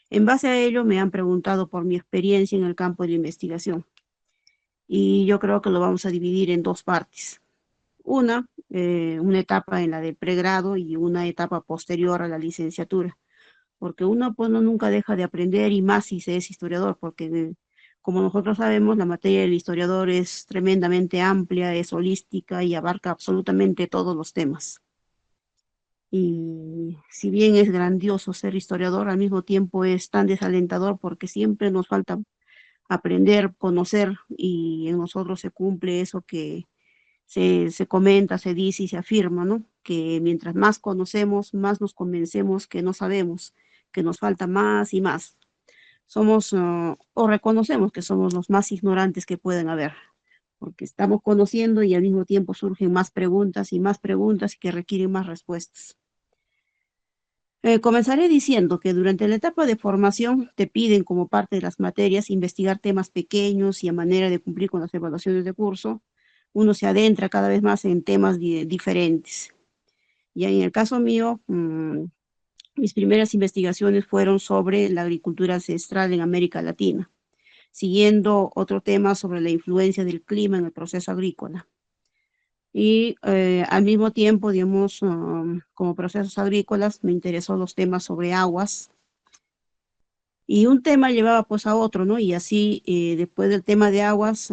En base a ello me han preguntado por mi experiencia en el campo de la investigación, y yo creo que lo vamos a dividir en dos partes. Una etapa en la de pregrado y una etapa posterior a la licenciatura, porque uno pues nunca deja de aprender, y más si se es historiador, porque como nosotros sabemos, la materia del historiador es tremendamente amplia, es holística y abarca absolutamente todos los temas. Y si bien es grandioso ser historiador, al mismo tiempo es tan desalentador porque siempre nos falta aprender, conocer, y en nosotros se cumple eso que se comenta, se dice y se afirma, ¿no? Que mientras más conocemos, más nos convencemos que no sabemos, que nos falta más y más. Somos o reconocemos que somos los más ignorantes que pueden haber, porque estamos conociendo y al mismo tiempo surgen más preguntas y que requieren más respuestas. Comenzaré diciendo que durante la etapa de formación te piden como parte de las materias investigar temas pequeños y a manera de cumplir con las evaluaciones de curso, uno se adentra cada vez más en temas diferentes. Ya en el caso mío, mis primeras investigaciones fueron sobre la agricultura ancestral en América Latina, siguiendo otro tema sobre la influencia del clima en el proceso agrícola. Y al mismo tiempo, digamos, como procesos agrícolas, me interesó los temas sobre aguas. Y un tema llevaba pues a otro, ¿no? Y así, después del tema de aguas,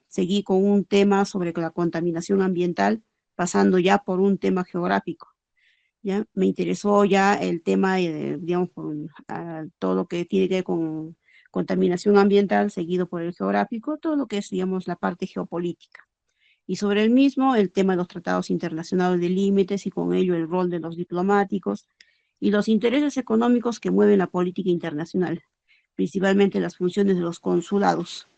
seguí con un tema sobre la contaminación ambiental, pasando ya por un tema geográfico. ¿Ya? Me interesó ya el tema, digamos, todo lo que tiene que ver con contaminación ambiental, seguido por el geográfico, todo lo que es, digamos, la parte geopolítica. Y sobre el mismo, el tema de los tratados internacionales de límites y con ello el rol de los diplomáticos y los intereses económicos que mueven la política internacional, principalmente las funciones de los consulados.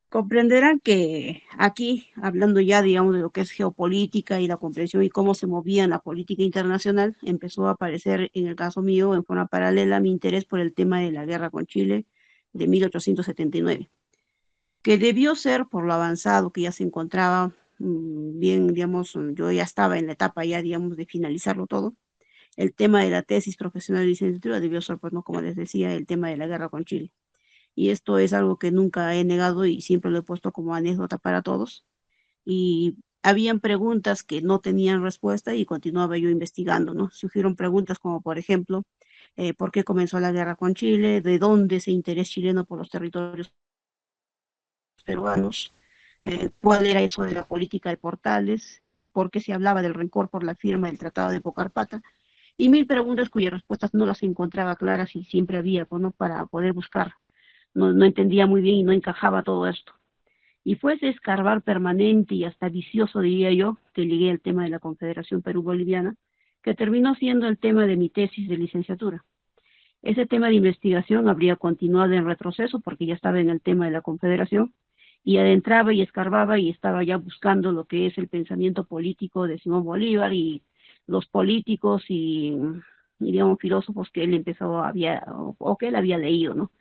Comprenderán que aquí, hablando ya, digamos, de lo que es geopolítica y la comprensión y cómo se movía en la política internacional, empezó a aparecer, en el caso mío, en forma paralela, mi interés por el tema de la guerra con Chile de 1879, que debió ser, por lo avanzado que ya se encontraba, bien, digamos, yo ya estaba en la etapa ya, digamos, de finalizarlo todo. El tema de la tesis profesional de licenciatura debió ser, pues, ¿no? Como les decía, el tema de la guerra con Chile. Y esto es algo que nunca he negado y siempre lo he puesto como anécdota para todos. Y habían preguntas que no tenían respuesta y continuaba yo investigando, ¿no? Surgieron preguntas como, por ejemplo, ¿por qué comenzó la guerra con Chile? ¿De dónde ese interés chileno por los territorios peruanos? ¿Cuál era eso de la política de Portales? ¿Por qué se hablaba del rencor por la firma del Tratado de Pocarpata? Y mil preguntas cuyas respuestas no las encontraba claras y siempre había, pues, ¿no? Para poder buscar. No entendía muy bien y no encajaba todo esto. Y fue ese escarbar permanente y hasta vicioso, diría yo, que llegué al tema de la Confederación Perú-Boliviana, que terminó siendo el tema de mi tesis de licenciatura. Ese tema de investigación habría continuado en retroceso porque ya estaba en el tema de la Confederación y adentraba y escarbaba y estaba ya buscando lo que es el pensamiento político de Simón Bolívar y los políticos y digamos, filósofos que él empezó, o que él había leído, ¿no?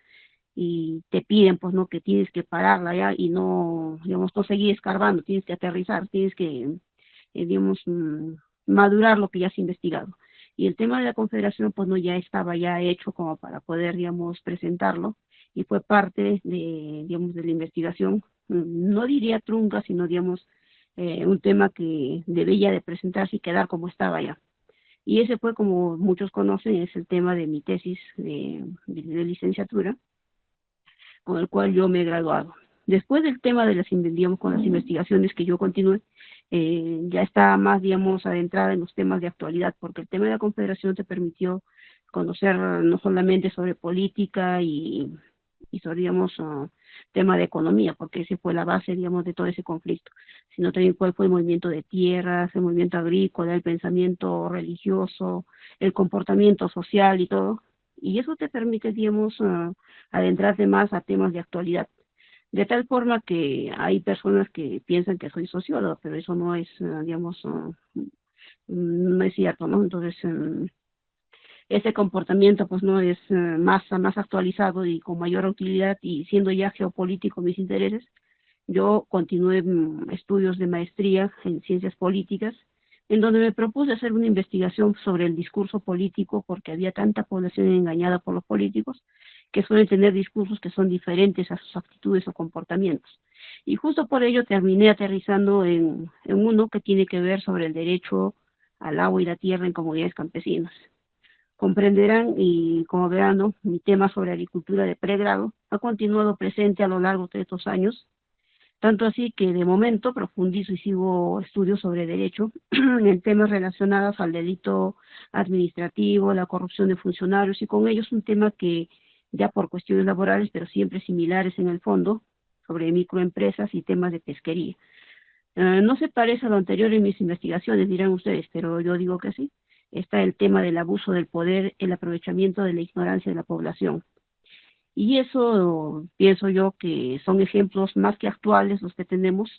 Y te piden, pues, ¿no? Que tienes que pararla ya y no, digamos, no seguir escarbando, tienes que aterrizar, tienes que, digamos, madurar lo que ya has investigado. Y el tema de la confederación, pues, no, ya estaba ya hecho como para poder, digamos, presentarlo y fue parte de, digamos, de la investigación, no diría trunca, sino, digamos, un tema que debía de presentarse y quedar como estaba ya. Y ese fue, como muchos conocen, es el tema de mi tesis de licenciatura, con el cual yo me he graduado. Después del tema de digamos, con las investigaciones que yo continué, ya estaba más, digamos, adentrada en los temas de actualidad, porque el tema de la Confederación te permitió conocer no solamente sobre política y sobre, digamos, tema de economía, porque ese fue la base, digamos, de todo ese conflicto, sino también cuál fue el movimiento de tierras, el movimiento agrícola, el pensamiento religioso, el comportamiento social y todo. Y eso te permite, digamos, adentrarse más a temas de actualidad. De tal forma que hay personas que piensan que soy socióloga, pero eso no es, digamos, no es cierto, ¿no? Entonces, ese comportamiento pues no es más actualizado y con mayor utilidad y siendo ya geopolítico mis intereses, yo continué estudios de maestría en ciencias políticas, en donde me propuse hacer una investigación sobre el discurso político, porque había tanta población engañada por los políticos que suelen tener discursos que son diferentes a sus actitudes o comportamientos. Y justo por ello terminé aterrizando en uno que tiene que ver sobre el derecho al agua y la tierra en comunidades campesinas. Comprenderán y como verán, ¿no? Mi tema sobre agricultura de pregrado ha continuado presente a lo largo de estos años, tanto así que de momento profundizo y sigo estudios sobre derecho en temas relacionados al delito administrativo, la corrupción de funcionarios y con ellos un tema que ya por cuestiones laborales, pero siempre similares en el fondo, sobre microempresas y temas de pesquería. No se parece a lo anterior en mis investigaciones, dirán ustedes, pero yo digo que sí. Está el tema del abuso del poder, el aprovechamiento de la ignorancia de la población. Y eso pienso yo que son ejemplos más que actuales los que tenemos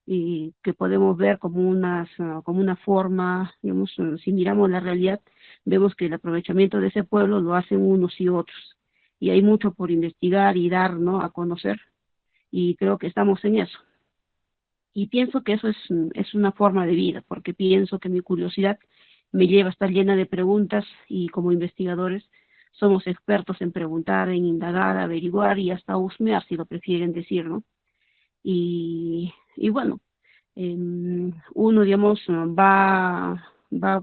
y que podemos ver como una forma, digamos, si miramos la realidad, vemos que el aprovechamiento de ese pueblo lo hacen unos y otros. Y hay mucho por investigar y dar, ¿no?, a conocer. Y creo que estamos en eso. Y pienso que eso es una forma de vida, porque pienso que mi curiosidad me lleva a estar llena de preguntas y como investigadores somos expertos en preguntar, en indagar, averiguar y hasta husmear, si lo prefieren decir, ¿no? Y bueno, uno, digamos, va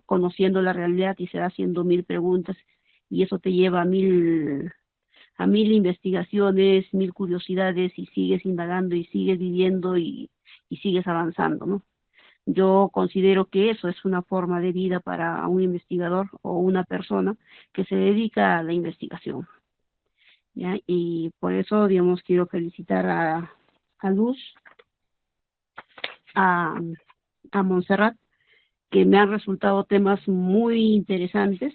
conociendo la realidad y se va haciendo mil preguntas y eso te lleva a mil investigaciones, mil curiosidades y sigues indagando y sigues viviendo y sigues avanzando, ¿no? Yo considero que eso es una forma de vida para un investigador o una persona que se dedica a la investigación, ¿ya? Y por eso, digamos, quiero felicitar a Luz, a, a Montserrat, que me han resultado temas muy interesantes,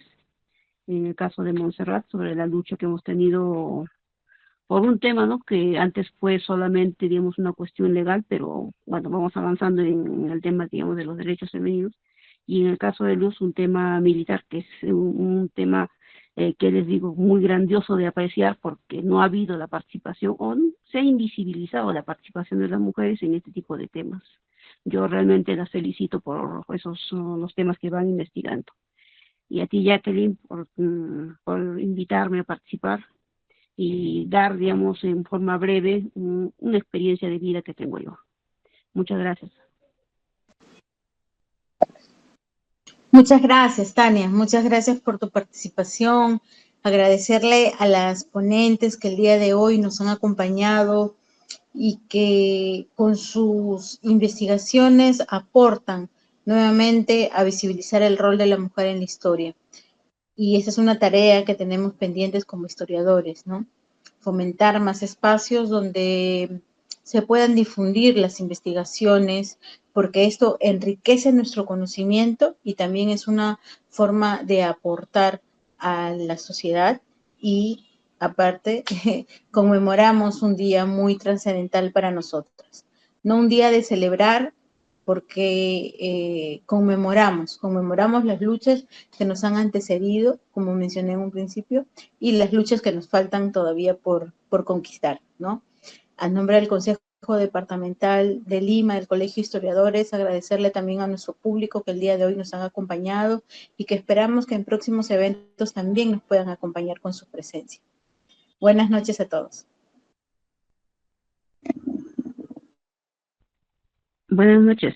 en el caso de Montserrat, sobre la lucha que hemos tenido por un tema, ¿no?, que antes fue solamente, digamos, una cuestión legal, pero bueno, vamos avanzando en el tema, digamos, de los derechos femeninos, y en el caso de Luz, un tema militar, que es un tema que les digo, muy grandioso de apreciar, porque no ha habido la participación, o se ha invisibilizado la participación de las mujeres en este tipo de temas. Yo realmente las felicito por esos son los temas que van investigando. Y a ti, Jacqueline, por invitarme a participar y dar, digamos, en forma breve una experiencia de vida que tengo yo. Muchas gracias. Muchas gracias, Tania. Muchas gracias por tu participación. Agradecerle a las ponentes que el día de hoy nos han acompañado y que con sus investigaciones aportan nuevamente a visibilizar el rol de la mujer en la historia. Y esa es una tarea que tenemos pendientes como historiadores, ¿no? Fomentar más espacios donde se puedan difundir las investigaciones, porque esto enriquece nuestro conocimiento y también es una forma de aportar a la sociedad y aparte conmemoramos un día muy trascendental para nosotras. No un día de celebrar, porque conmemoramos las luchas que nos han antecedido, como mencioné en un principio, y las luchas que nos faltan todavía por conquistar, ¿no? A nombre del Consejo Departamental de Lima, del Colegio de Historiadores, agradecerle también a nuestro público que el día de hoy nos han acompañado y que esperamos que en próximos eventos también nos puedan acompañar con su presencia. Buenas noches a todos. Buenas noches.